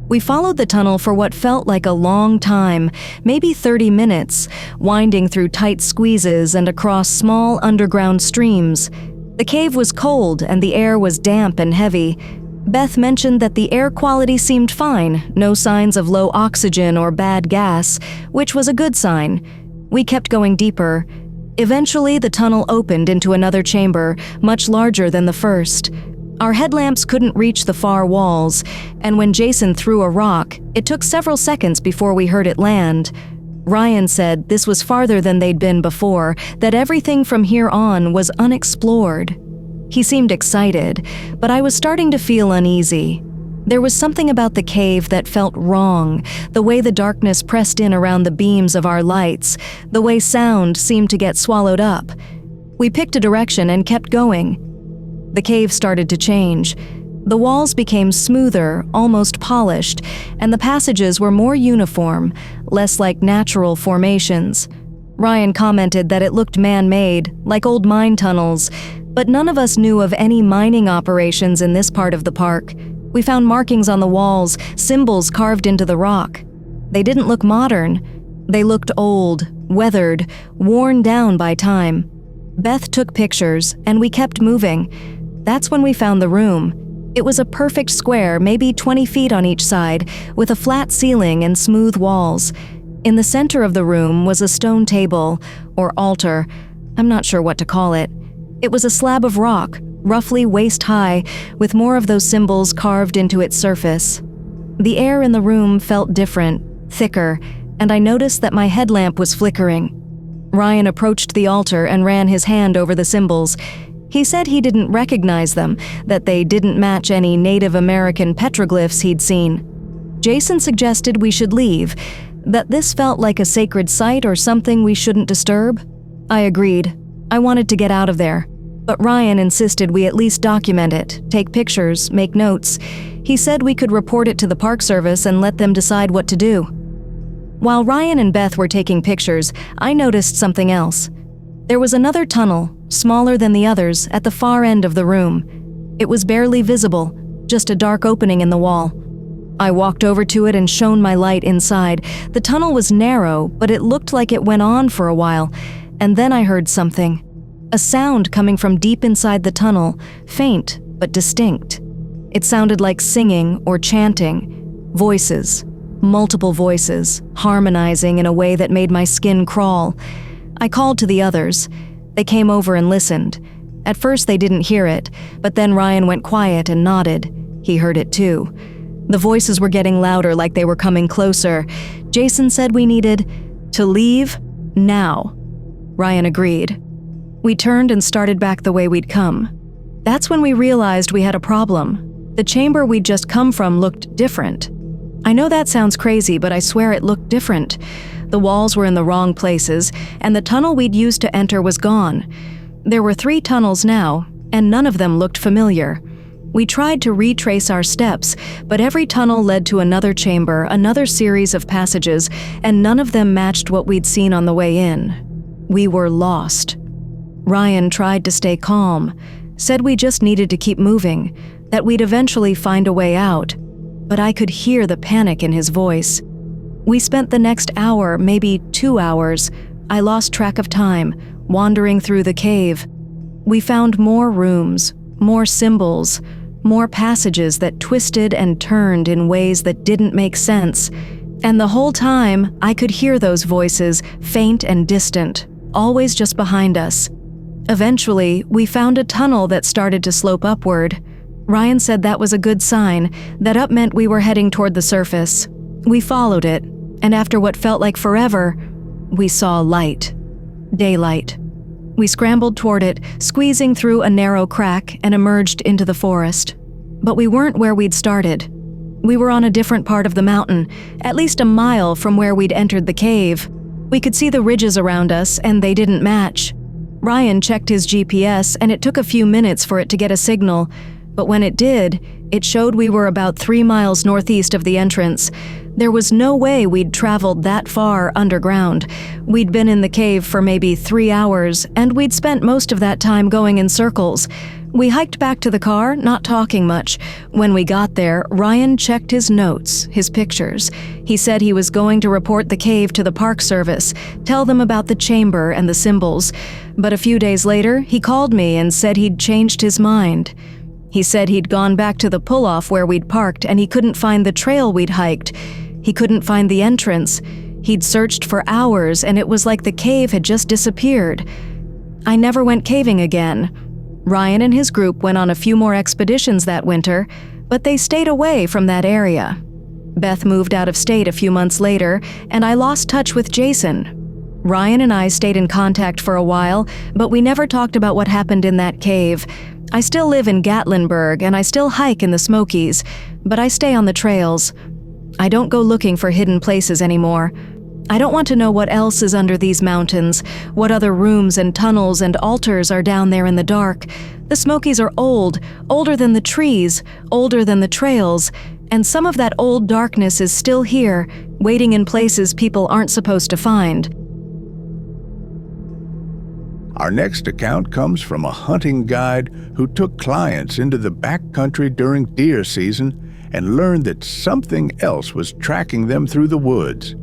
We followed the tunnel for what felt like a long time, maybe 30 minutes, winding through tight squeezes and across small underground streams. The cave was cold and the air was damp and heavy. Beth mentioned that the air quality seemed fine, no signs of low oxygen or bad gas, which was a good sign. We kept going deeper. Eventually, the tunnel opened into another chamber, much larger than the first. Our headlamps couldn't reach the far walls, and when Jason threw a rock, it took several seconds before we heard it land. Ryan said this was farther than they'd been before, that everything from here on was unexplored. He seemed excited, but I was starting to feel uneasy. There was something about the cave that felt wrong, the way the darkness pressed in around the beams of our lights, the way sound seemed to get swallowed up. We picked a direction and kept going. The cave started to change. The walls became smoother, almost polished, and the passages were more uniform, less like natural formations. Ryan commented that it looked man-made, like old mine tunnels, but none of us knew of any mining operations in this part of the park. We found markings on the walls, symbols carved into the rock. They didn't look modern. They looked old, weathered, worn down by time. Beth took pictures, and we kept moving. That's when we found the room. It was a perfect square, maybe 20 feet on each side, with a flat ceiling and smooth walls. In the center of the room was a stone table, or altar. I'm not sure what to call it. It was a slab of rock, roughly waist-high, with more of those symbols carved into its surface. The air in the room felt different, thicker, and I noticed that my headlamp was flickering. Ryan approached the altar and ran his hand over the symbols. He said he didn't recognize them, that they didn't match any Native American petroglyphs he'd seen. Jason suggested we should leave, that this felt like a sacred site or something we shouldn't disturb. I agreed. I wanted to get out of there, but Ryan insisted we at least document it, take pictures, make notes. He said we could report it to the Park Service and let them decide what to do. While Ryan and Beth were taking pictures, I noticed something else. There was another tunnel, smaller than the others, at the far end of the room. It was barely visible, just a dark opening in the wall. I walked over to it and shone my light inside. The tunnel was narrow, but it looked like it went on for a while, and then I heard something. A sound coming from deep inside the tunnel, faint but distinct. It sounded like singing or chanting. Voices, multiple voices, harmonizing in a way that made my skin crawl. I called to the others. They came over and listened. At first they didn't hear it, but then Ryan went quiet and nodded. He heard it too. The voices were getting louder, like they were coming closer. Jason said we needed to leave now. Ryan agreed. We turned and started back the way we'd come. That's when we realized we had a problem. The chamber we'd just come from looked different. I know that sounds crazy, but I swear it looked different. The walls were in the wrong places, and the tunnel we'd used to enter was gone. There were 3 tunnels now, and none of them looked familiar. We tried to retrace our steps, but every tunnel led to another chamber, another series of passages, and none of them matched what we'd seen on the way in. We were lost. Ryan tried to stay calm, said we just needed to keep moving, that we'd eventually find a way out, but I could hear the panic in his voice. We spent the next hour, maybe 2 hours, I lost track of time, wandering through the cave. We found more rooms, more symbols, more passages that twisted and turned in ways that didn't make sense. And the whole time, I could hear those voices, faint and distant, always just behind us. Eventually, we found a tunnel that started to slope upward. Ryan said that was a good sign, that up meant we were heading toward the surface. We followed it, and after what felt like forever, we saw light. Daylight. We scrambled toward it, squeezing through a narrow crack, and emerged into the forest. But we weren't where we'd started. We were on a different part of the mountain, at least a mile from where we'd entered the cave. We could see the ridges around us, and they didn't match. Ryan checked his GPS, and it took a few minutes for it to get a signal, but when it did, it showed we were about 3 miles northeast of the entrance. There was no way we'd traveled that far underground. We'd been in the cave for maybe 3 hours, and we'd spent most of that time going in circles. We hiked back to the car, not talking much. When we got there, Ryan checked his notes, his pictures. He said he was going to report the cave to the Park Service, tell them about the chamber and the symbols. But a few days later, he called me and said he'd changed his mind. He said he'd gone back to the pull-off where we'd parked and he couldn't find the trail we'd hiked. He couldn't find the entrance. He'd searched for hours and it was like the cave had just disappeared. I never went caving again. Ryan and his group went on a few more expeditions that winter, but they stayed away from that area. Beth moved out of state a few months later, and I lost touch with Jason. Ryan and I stayed in contact for a while, but we never talked about what happened in that cave. I still live in Gatlinburg, and I still hike in the Smokies, but I stay on the trails. I don't go looking for hidden places anymore. I don't want to know what else is under these mountains, what other rooms and tunnels and altars are down there in the dark. The Smokies are old, older than the trees, older than the trails, and some of that old darkness is still here, waiting in places people aren't supposed to find.
Our next account comes from a hunting guide who took clients into the backcountry during deer season and learned that something else was tracking them through the woods.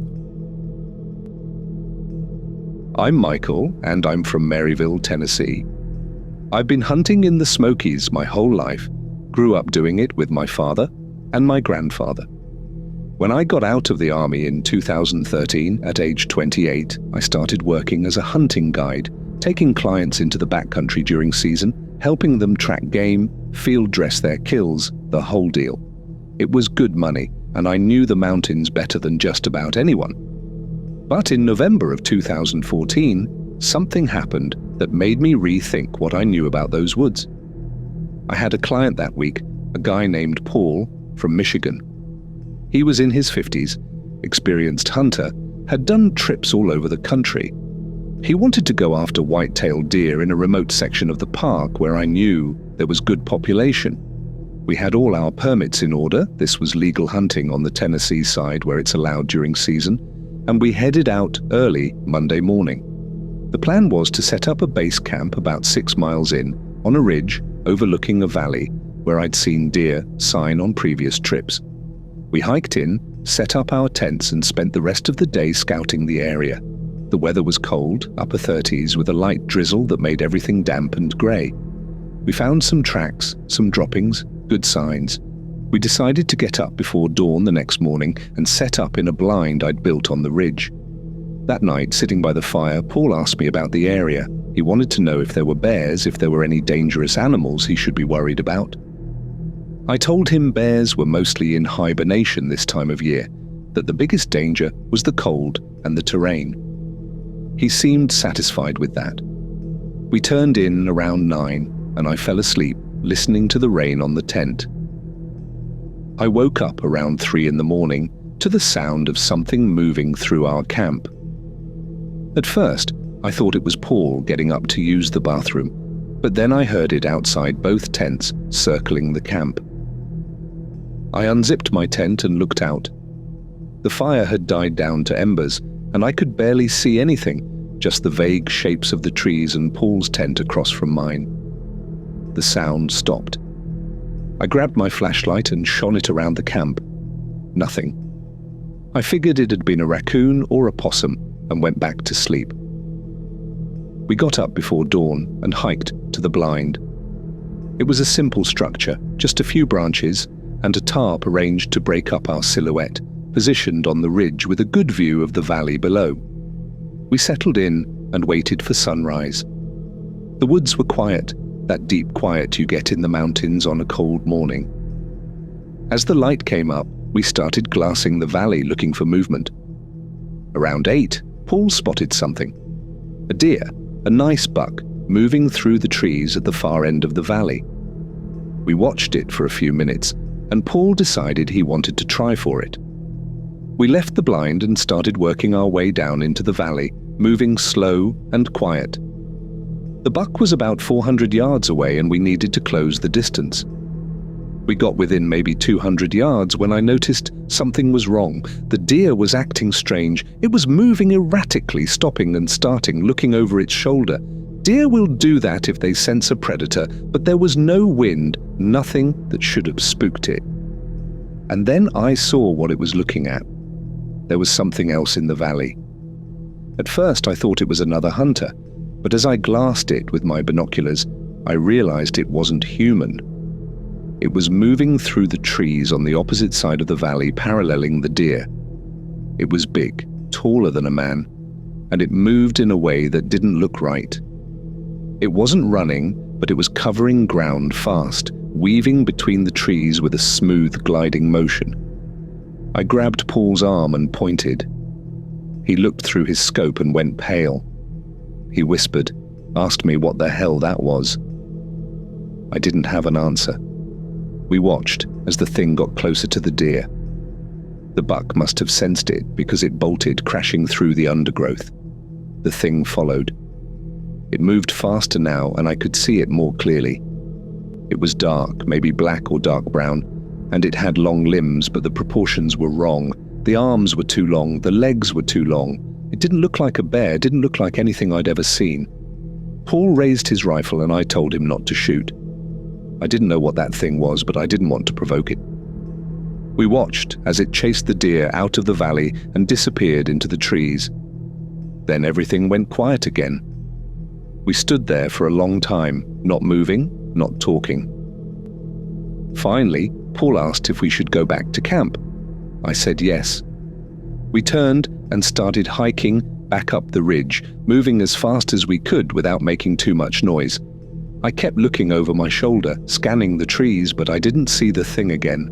I'm Michael, and I'm from Maryville, Tennessee. I've been hunting in the Smokies my whole life, grew up doing it with my father and my grandfather. When I got out of the Army in 2013, at age 28, I started working as a hunting guide, taking clients into the backcountry during season, helping them track game, field dress their kills, the whole deal. It was good money, and I knew the mountains better than just about anyone. But in November of 2014, something happened that made me rethink what I knew about those woods. I had a client that week, a guy named Paul from Michigan. He was in his 50s, experienced hunter, had done trips all over the country. He wanted to go after white-tailed deer in a remote section of the park where I knew there was good population. We had all our permits in order. This was legal hunting on the Tennessee side where it's allowed during season, and we headed out early Monday morning. The plan was to set up a base camp about 6 miles in, on a ridge overlooking a valley where I'd seen deer sign on previous trips. We hiked in, set up our tents, and spent the rest of the day scouting the area. The weather was cold, upper 30s, with a light drizzle that made everything damp and grey. We found some tracks, some droppings, good signs. We decided to get up before dawn the next morning and set up in a blind I'd built on the ridge. That night, sitting by the fire, Paul asked me about the area. He wanted to know if there were bears, if there were any dangerous animals he should be worried about. I told him bears were mostly in hibernation this time of year, that the biggest danger was the cold and the terrain. He seemed satisfied with that. We turned in around 9, and I fell asleep, listening to the rain on the tent. I woke up around 3 in the morning to the sound of something moving through our camp. At first, I thought it was Paul getting up to use the bathroom, but then I heard it outside both tents, circling the camp. I unzipped my tent and looked out. The fire had died down to embers, and I could barely see anything, just the vague shapes of the trees and Paul's tent across from mine. The sound stopped. I grabbed my flashlight and shone it around the camp. Nothing. I figured it had been a raccoon or a possum and went back to sleep. We got up before dawn and hiked to the blind. It was a simple structure, just a few branches and a tarp arranged to break up our silhouette, positioned on the ridge with a good view of the valley below. We settled in and waited for sunrise. The woods were quiet, that deep quiet you get in the mountains on a cold morning. As the light came up, we started glassing the valley looking for movement. Around 8, Paul spotted something. A deer, a nice buck, moving through the trees at the far end of the valley. We watched it for a few minutes, and Paul decided he wanted to try for it. We left the blind and started working our way down into the valley, moving slow and quiet. The buck was about 400 yards away and we needed to close the distance. We got within maybe 200 yards when I noticed something was wrong. The deer was acting strange. It was moving erratically, stopping and starting, looking over its shoulder. Deer will do that if they sense a predator, but there was no wind, nothing that should have spooked it. And then I saw what it was looking at. There was something else in the valley. At first I thought it was another hunter, but as I glassed it with my binoculars, I realized it wasn't human. It was moving through the trees on the opposite side of the valley, paralleling the deer. It was big, taller than a man, and it moved in a way that didn't look right. It wasn't running, but it was covering ground fast, weaving between the trees with a smooth gliding motion. I grabbed Paul's arm and pointed. He looked through his scope and went pale. He whispered, asked me what the hell that was. I didn't have an answer. We watched as the thing got closer to the deer. The buck must have sensed it because it bolted, crashing through the undergrowth. The thing followed. It moved faster now, and I could see it more clearly. It was dark, maybe black or dark brown, and it had long limbs, but the proportions were wrong. The arms were too long, the legs were too long. It didn't look like a bear, didn't look like anything I'd ever seen. Paul raised his rifle and I told him not to shoot. I didn't know what that thing was, but I didn't want to provoke it. We watched as it chased the deer out of the valley and disappeared into the trees. Then everything went quiet again. We stood there for a long time, not moving, not talking. Finally, Paul asked if we should go back to camp. I said yes. We turned and started hiking back up the ridge, moving as fast as we could without making too much noise. I kept looking over my shoulder, scanning the trees, but I didn't see the thing again.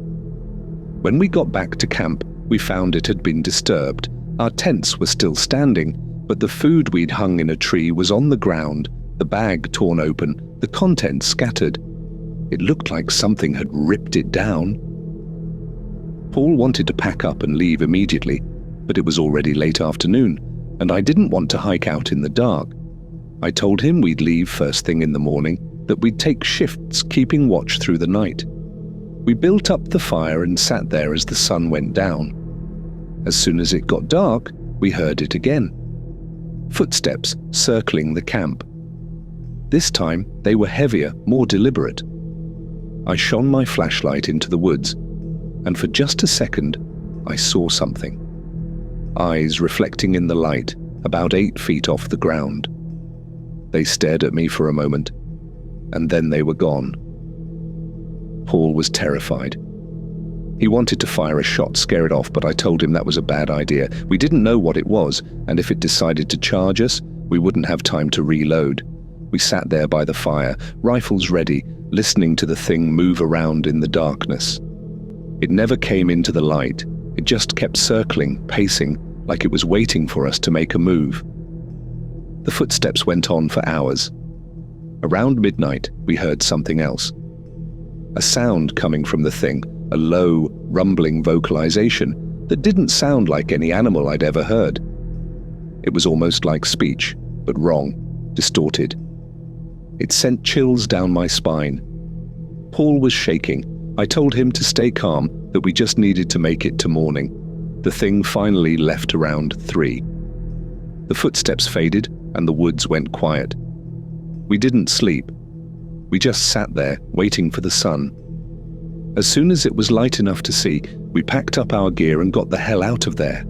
When we got back to camp, we found it had been disturbed. Our tents were still standing, but the food we'd hung in a tree was on the ground, the bag torn open, the contents scattered. It looked like something had ripped it down. Paul wanted to pack up and leave immediately, but it was already late afternoon, and I didn't want to hike out in the dark. I told him we'd leave first thing in the morning, that we'd take shifts keeping watch through the night. We built up the fire and sat there as the sun went down. As soon as it got dark, we heard it again. Footsteps circling the camp. This time, they were heavier, more deliberate. I shone my flashlight into the woods, and for just a second, I saw something. Eyes reflecting in the light, about 8 feet off the ground. They stared at me for a moment, and then they were gone. Paul was terrified. He wanted to fire a shot, scare it off, but I told him that was a bad idea. We didn't know what it was, and if it decided to charge us, we wouldn't have time to reload. We sat there by the fire, rifles ready, listening to the thing move around in the darkness. It never came into the light. It just kept circling, pacing, like it was waiting for us to make a move. The footsteps went on for hours. Around midnight, we heard something else. A sound coming from the thing, a low, rumbling vocalization that didn't sound like any animal I'd ever heard. It was almost like speech, but wrong, distorted. It sent chills down my spine. Paul was shaking. I told him to stay calm, that we just needed to make it to morning. The thing finally left around 3. The footsteps faded and the woods went quiet. We didn't sleep. We just sat there, waiting for the sun. As soon as it was light enough to see, we packed up our gear and got the hell out of there.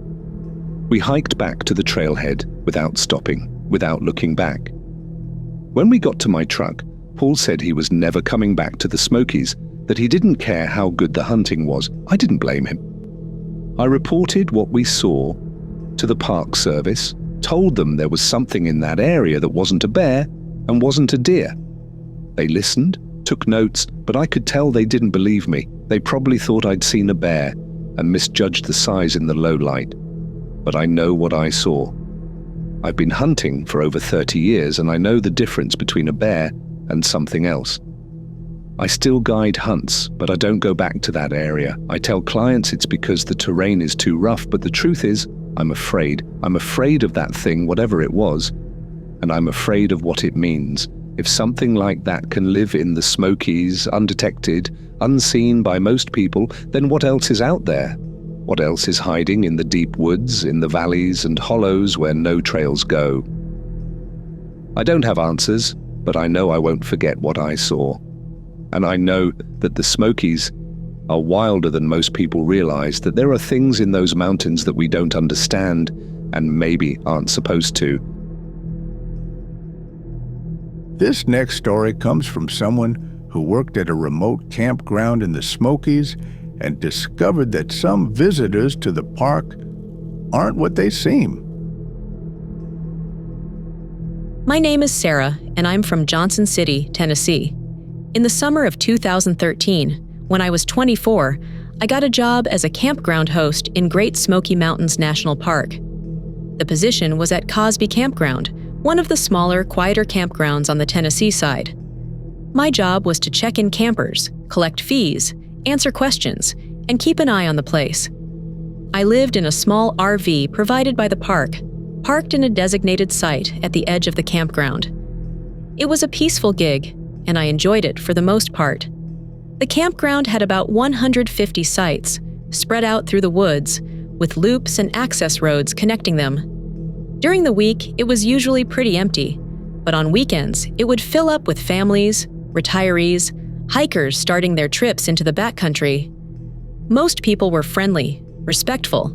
We hiked back to the trailhead without stopping, without looking back. When we got to my truck, Paul said he was never coming back to the Smokies, that he didn't care how good the hunting was. I didn't blame him. I reported what we saw to the Park Service, told them there was something in that area that wasn't a bear and wasn't a deer. They listened, took notes, but I could tell they didn't believe me. They probably thought I'd seen a bear and misjudged the size in the low light. But I know what I saw. I've been hunting for over 30 years and I know the difference between a bear and something else. I still guide hunts, but I don't go back to that area. I tell clients it's because the terrain is too rough, but the truth is, I'm afraid. I'm afraid of that thing, whatever it was, and I'm afraid of what it means. If something like that can live in the Smokies, undetected, unseen by most people, then what else is out there? What else is hiding in the deep woods, in the valleys and hollows where no trails go? I don't have answers, but I know I won't forget what I saw. And I know that the Smokies are wilder than most people realize, that there are things in those mountains that we don't understand and maybe aren't supposed to.
This next story comes from someone who worked at a remote campground in the Smokies and discovered that some visitors to the park aren't what they seem.
My name is Sarah, and I'm from Johnson City, Tennessee. In the summer of 2013, when I was 24, I got a job as a campground host in Great Smoky Mountains National Park. The position was at Cosby Campground, one of the smaller, quieter campgrounds on the Tennessee side. My job was to check in campers, collect fees, answer questions, and keep an eye on the place. I lived in a small RV provided by the park, parked in a designated site at the edge of the campground. It was a peaceful gig, and I enjoyed it for the most part. The campground had about 150 sites, spread out through the woods, with loops and access roads connecting them. During the week, it was usually pretty empty, but on weekends, it would fill up with families, retirees, hikers starting their trips into the backcountry. Most people were friendly, respectful,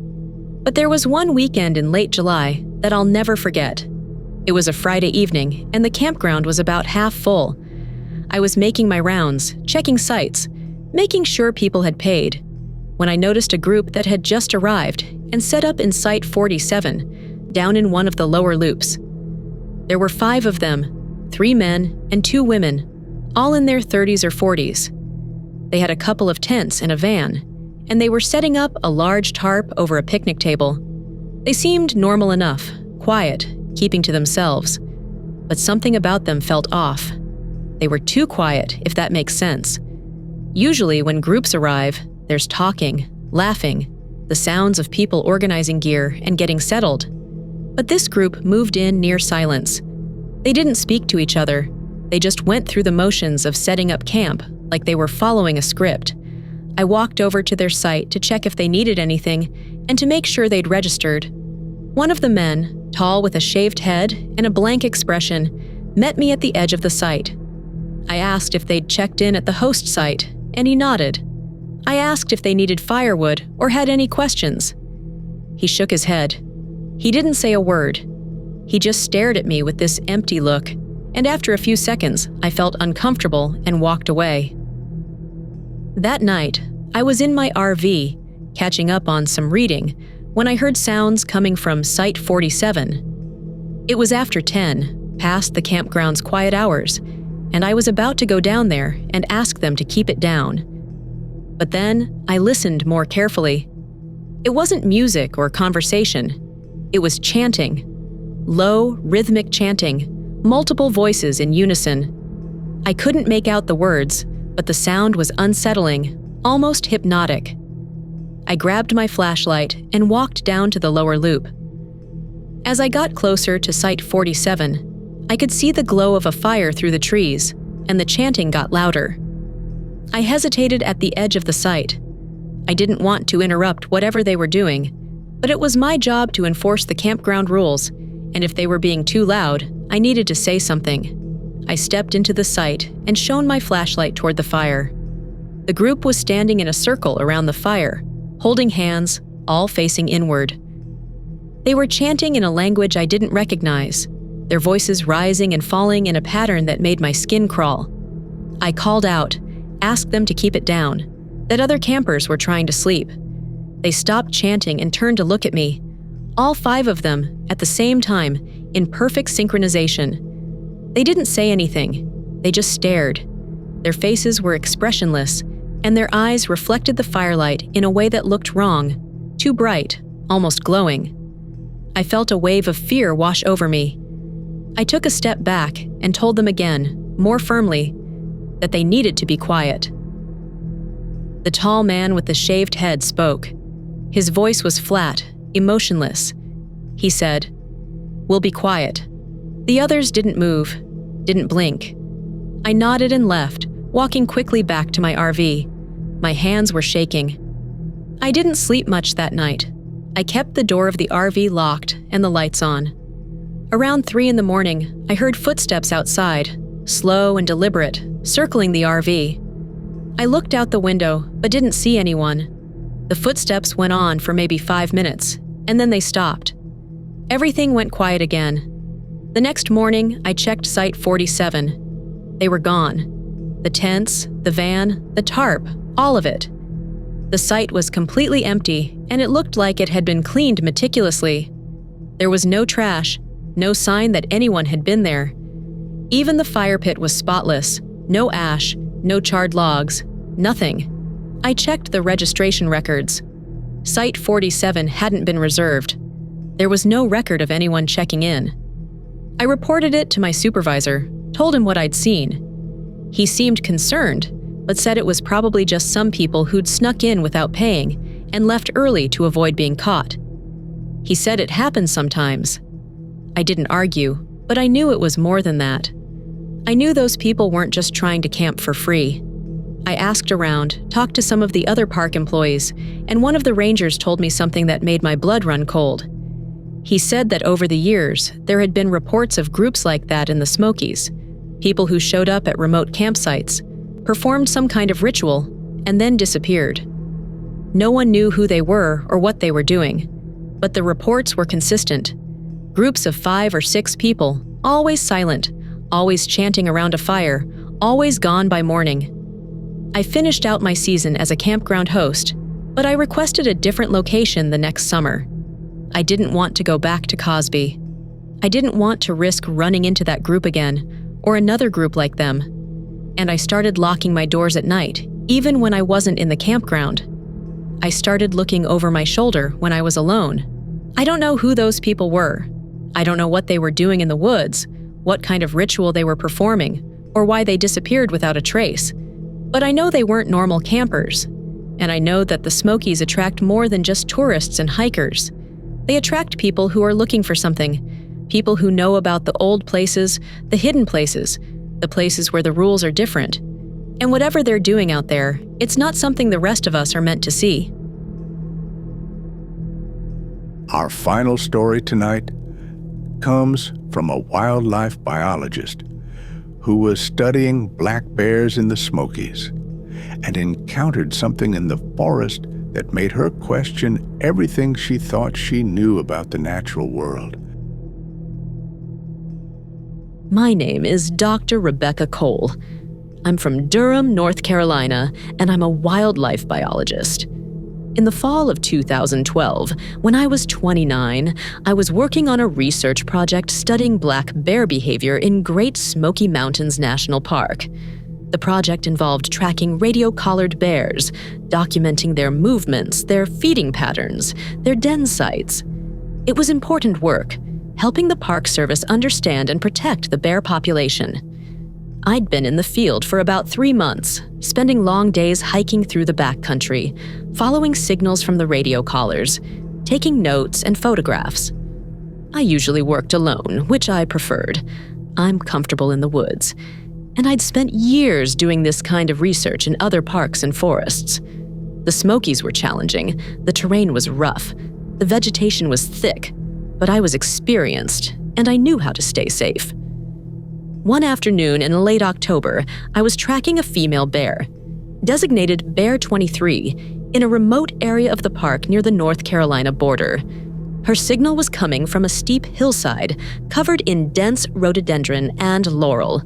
but there was one weekend in late July that I'll never forget. It was a Friday evening, and the campground was about half full. I was making my rounds, checking sites, making sure people had paid, when I noticed a group that had just arrived and set up in Site 47, down in one of the lower loops. There were 5 of them, 3 men and 2 women, all in their 30s or 40s. They had a couple of tents and a van, and they were setting up a large tarp over a picnic table. They seemed normal enough, quiet, keeping to themselves, but something about them felt off. They were too quiet, if that makes sense. Usually when groups arrive, there's talking, laughing, the sounds of people organizing gear and getting settled. But this group moved in near silence. They didn't speak to each other. They just went through the motions of setting up camp, like they were following a script. I walked over to their site to check if they needed anything and to make sure they'd registered. One of the men, tall with a shaved head and a blank expression, met me at the edge of the site. I asked if they'd checked in at the host site, and he nodded. I asked if they needed firewood or had any questions. He shook his head. He didn't say a word. He just stared at me with this empty look, and after a few seconds, I felt uncomfortable and walked away. That night, I was in my RV, catching up on some reading, when I heard sounds coming from Site 47. It was after 10, past the campground's quiet hours, and I was about to go down there and ask them to keep it down. But then I listened more carefully. It wasn't music or conversation. It was chanting. Low, rhythmic chanting, multiple voices in unison. I couldn't make out the words, but the sound was unsettling, almost hypnotic. I grabbed my flashlight and walked down to the lower loop. As I got closer to Site 47, I could see the glow of a fire through the trees, and the chanting got louder. I hesitated at the edge of the site. I didn't want to interrupt whatever they were doing, but it was my job to enforce the campground rules, and if they were being too loud, I needed to say something. I stepped into the site and shone my flashlight toward the fire. The group was standing in a circle around the fire, holding hands, all facing inward. They were chanting in a language I didn't recognize, their voices rising and falling in a pattern that made my skin crawl. I called out, asked them to keep it down, that other campers were trying to sleep. They stopped chanting and turned to look at me, all 5 of them, at the same time, in perfect synchronization. They didn't say anything, they just stared. Their faces were expressionless, and their eyes reflected the firelight in a way that looked wrong, too bright, almost glowing. I felt a wave of fear wash over me. I took a step back and told them again, more firmly, that they needed to be quiet. The tall man with the shaved head spoke. His voice was flat, emotionless. He said, "We'll be quiet." The others didn't move, didn't blink. I nodded and left, walking quickly back to my RV. My hands were shaking. I didn't sleep much that night. I kept the door of the RV locked and the lights on. Around 3 in the morning, I heard footsteps outside, slow and deliberate, circling the RV. I looked out the window, but didn't see anyone. The footsteps went on for maybe 5 minutes, and then they stopped. Everything went quiet again. The next morning, I checked Site 47. They were gone. The tents, the van, the tarp, all of it. The site was completely empty, and it looked like it had been cleaned meticulously. There was no trash, no sign that anyone had been there. Even the fire pit was spotless, no ash, no charred logs, nothing. I checked the registration records. Site 47 hadn't been reserved. There was no record of anyone checking in. I reported it to my supervisor, told him what I'd seen. He seemed concerned, but said it was probably just some people who'd snuck in without paying and left early to avoid being caught. He said it happens sometimes. I didn't argue, but I knew it was more than that. I knew those people weren't just trying to camp for free. I asked around, talked to some of the other park employees, and one of the rangers told me something that made my blood run cold. He said that over the years, there had been reports of groups like that in the Smokies, people who showed up at remote campsites, performed some kind of ritual, and then disappeared. No one knew who they were or what they were doing, but the reports were consistent. Groups of 5 or 6 people, always silent, always chanting around a fire, always gone by morning. I finished out my season as a campground host, but I requested a different location the next summer. I didn't want to go back to Cosby. I didn't want to risk running into that group again, or another group like them. And I started locking my doors at night, even when I wasn't in the campground. I started looking over my shoulder when I was alone. I don't know who those people were. I don't know what they were doing in the woods, what kind of ritual they were performing, or why they disappeared without a trace. But I know they weren't normal campers. And I know that the Smokies attract more than just tourists and hikers. They attract people who are looking for something, people who know about the old places, the hidden places, the places where the rules are different. And whatever they're doing out there, it's not something the rest of us are meant to see.
Our final story tonight comes from a wildlife biologist who was studying black bears in the Smokies and encountered something in the forest that made her question everything she thought she knew about the natural world.
My name is Dr. Rebecca Cole. I'm from Durham, North Carolina, and I'm a wildlife biologist. In the fall of 2012, when I was 29, I was working on a research project studying black bear behavior in Great Smoky Mountains National Park. The project involved tracking radio-collared bears, documenting their movements, their feeding patterns, their den sites. It was important work, helping the Park Service understand and protect the bear population. I'd been in the field for about 3 months, spending long days hiking through the backcountry, following signals from the radio collars, taking notes and photographs. I usually worked alone, which I preferred. I'm comfortable in the woods. And I'd spent years doing this kind of research in other parks and forests. The Smokies were challenging, the terrain was rough, the vegetation was thick, but I was experienced, and I knew how to stay safe. One afternoon in late October, I was tracking a female bear, designated Bear 23, in a remote area of the park near the North Carolina border. Her signal was coming from a steep hillside covered in dense rhododendron and laurel.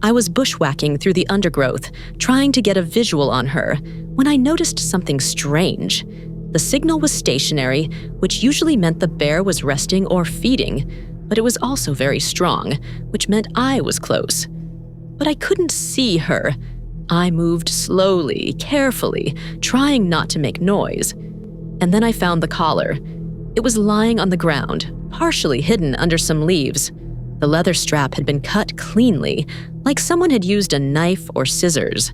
I was bushwhacking through the undergrowth, trying to get a visual on her, when I noticed something strange. The signal was stationary, which usually meant the bear was resting or feeding, but it was also very strong, which meant I was close. But I couldn't see her. I moved slowly, carefully, trying not to make noise. And then I found the collar. It was lying on the ground, partially hidden under some leaves. The leather strap had been cut cleanly, like someone had used a knife or scissors.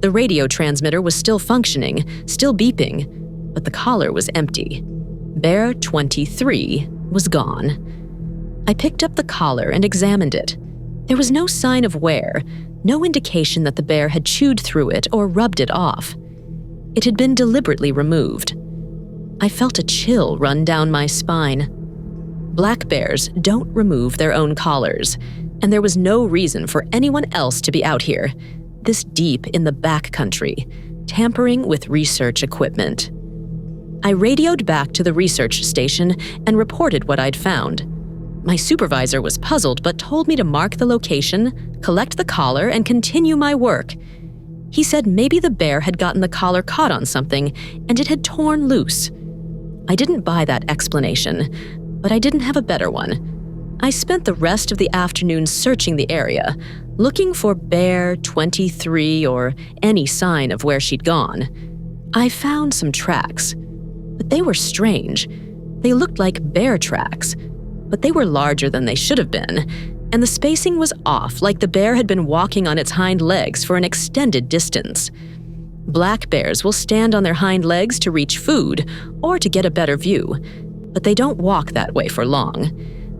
The radio transmitter was still functioning, still beeping, but the collar was empty. Bear 23 was gone. I picked up the collar and examined it. There was no sign of wear, no indication that the bear had chewed through it or rubbed it off. It had been deliberately removed. I felt a chill run down my spine. Black bears don't remove their own collars, and there was no reason for anyone else to be out here, this deep in the backcountry, tampering with research equipment. I radioed back to the research station and reported what I'd found. My supervisor was puzzled but told me to mark the location, collect the collar, and continue my work. He said maybe the bear had gotten the collar caught on something and it had torn loose. I didn't buy that explanation, but I didn't have a better one. I spent the rest of the afternoon searching the area, looking for Bear 23 or any sign of where she'd gone. I found some tracks, but they were strange. They looked like bear tracks, but they were larger than they should have been, and the spacing was off, like the bear had been walking on its hind legs for an extended distance. Black bears will stand on their hind legs to reach food or to get a better view, but they don't walk that way for long.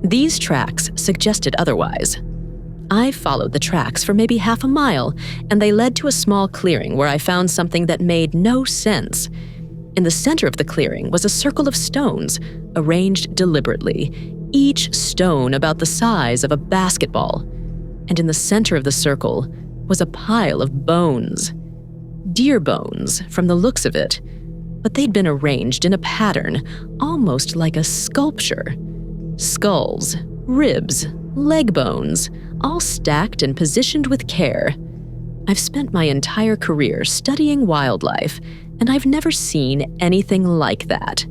These tracks suggested otherwise. I followed the tracks for maybe half a mile, and they led to a small clearing where I found something that made no sense. In the center of the clearing was a circle of stones, arranged deliberately, each stone about the size of a basketball. And in the center of the circle was a pile of bones. Deer bones, from the looks of it, but they'd been arranged in a pattern, almost like a sculpture. Skulls, ribs, leg bones, all stacked and positioned with care. I've spent my entire career studying wildlife, and I've never seen anything like that.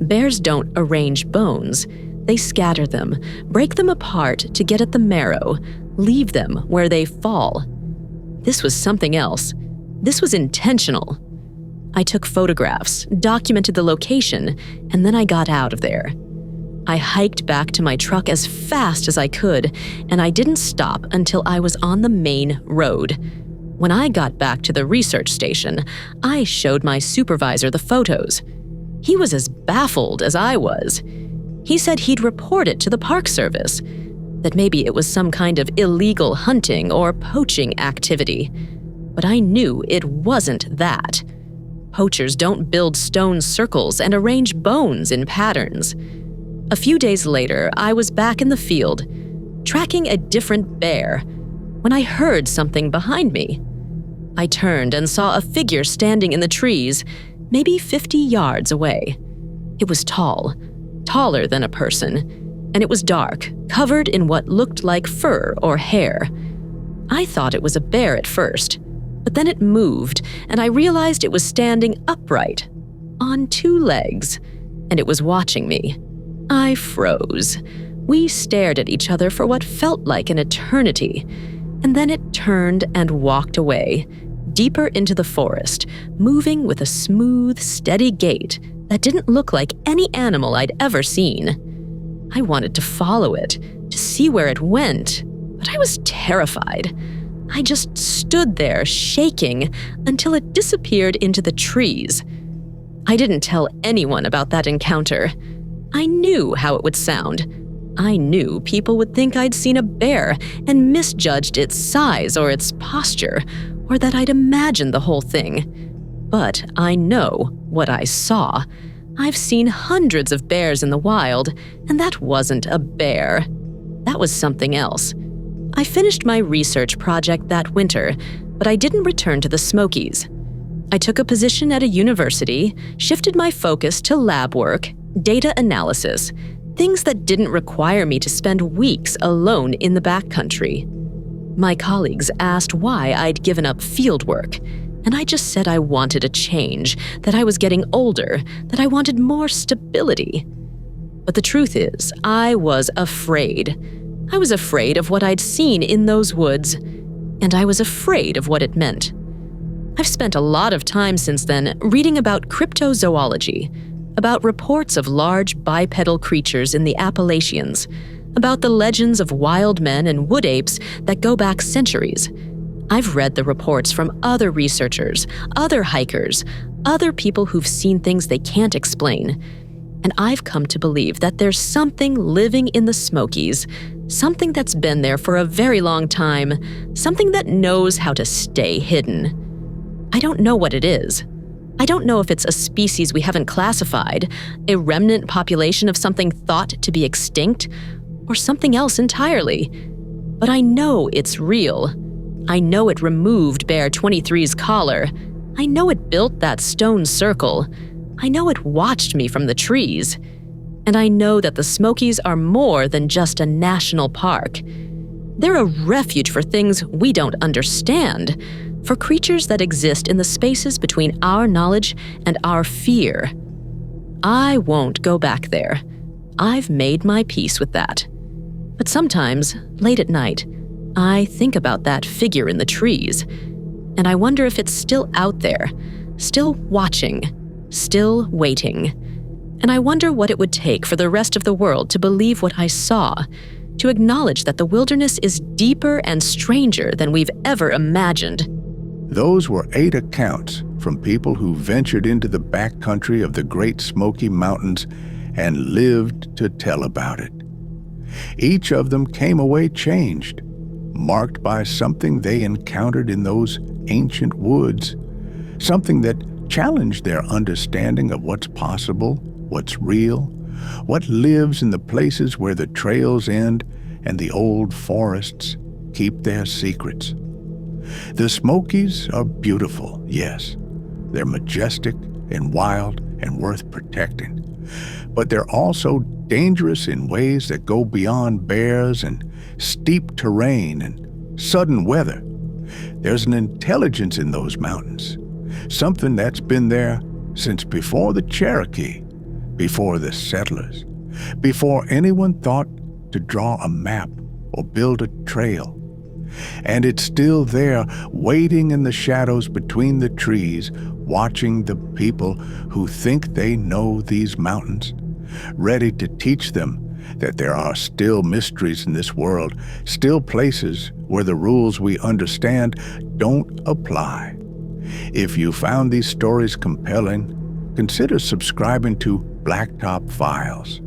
Bears don't arrange bones. They scatter them, break them apart to get at the marrow, leave them where they fall. This was something else. This was intentional. I took photographs, documented the location, and then I got out of there. I hiked back to my truck as fast as I could, and I didn't stop until I was on the main road. When I got back to the research station, I showed my supervisor the photos. He was as baffled as I was. He said he'd report it to the Park Service, that maybe it was some kind of illegal hunting or poaching activity. But I knew it wasn't that. Poachers don't build stone circles and arrange bones in patterns. A few days later, I was back in the field, tracking a different bear, when I heard something behind me. I turned and saw a figure standing in the trees, maybe 50 yards away. It was tall, taller than a person, and it was dark, covered in what looked like fur or hair. I thought it was a bear at first, but then it moved, and I realized it was standing upright, on two legs, and it was watching me. I froze. We stared at each other for what felt like an eternity, and then it turned and walked away, deeper into the forest, moving with a smooth, steady gait that didn't look like any animal I'd ever seen. I wanted to follow it, to see where it went, but I was terrified. I just stood there, shaking, until it disappeared into the trees. I didn't tell anyone about that encounter. I knew how it would sound. I knew people would think I'd seen a bear and misjudged its size or its posture, or that I'd imagined the whole thing. But I know what I saw. I've seen hundreds of bears in the wild, and that wasn't a bear. That was something else. I finished my research project that winter, but I didn't return to the Smokies. I took a position at a university, shifted my focus to lab work, data analysis, things that didn't require me to spend weeks alone in the backcountry. My colleagues asked why I'd given up field work, and I just said I wanted a change, that I was getting older, that I wanted more stability. But the truth is, I was afraid. I was afraid of what I'd seen in those woods, and I was afraid of what it meant. I've spent a lot of time since then reading about cryptozoology, about reports of large bipedal creatures in the Appalachians, about the legends of wild men and wood apes that go back centuries. I've read the reports from other researchers, other hikers, other people who've seen things they can't explain. And I've come to believe that there's something living in the Smokies, something that's been there for a very long time, something that knows how to stay hidden. I don't know what it is. I don't know if it's a species we haven't classified, a remnant population of something thought to be extinct, or something else entirely. But I know it's real. I know it removed Bear 23's collar. I know it built that stone circle. I know it watched me from the trees. And I know that the Smokies are more than just a national park. They're a refuge for things we don't understand, for creatures that exist in the spaces between our knowledge and our fear. I won't go back there. I've made my peace with that. But sometimes, late at night, I think about that figure in the trees, and I wonder if it's still out there, still watching, still waiting. And I wonder what it would take for the rest of the world to believe what I saw, to acknowledge that the wilderness is deeper and stranger than we've ever imagined.
Those were 8 accounts from people who ventured into the backcountry of the Great Smoky Mountains and lived to tell about it. Each of them came away changed, marked by something they encountered in those ancient woods, something that challenged their understanding of what's possible, what's real, what lives in the places where the trails end and the old forests keep their secrets. The Smokies are beautiful, yes. They're majestic and wild and worth protecting. But they're also dangerous in ways that go beyond bears and steep terrain and sudden weather. There's an intelligence in those mountains, something that's been there since before the Cherokee, before the settlers, before anyone thought to draw a map or build a trail. And it's still there, waiting in the shadows between the trees, watching the people who think they know these mountains, ready to teach them that there are still mysteries in this world, still places where the rules we understand don't apply. If you found these stories compelling, consider subscribing to Blacktop Files.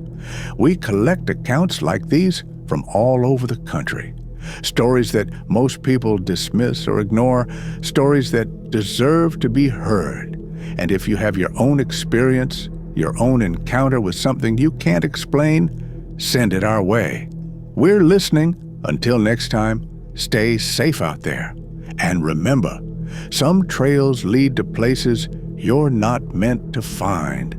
We collect accounts like these from all over the country. Stories that most people dismiss or ignore, stories that deserve to be heard. And if you have your own experience, your own encounter with something you can't explain, send it our way. We're listening. Until next time, stay safe out there. And remember, some trails lead to places you're not meant to find.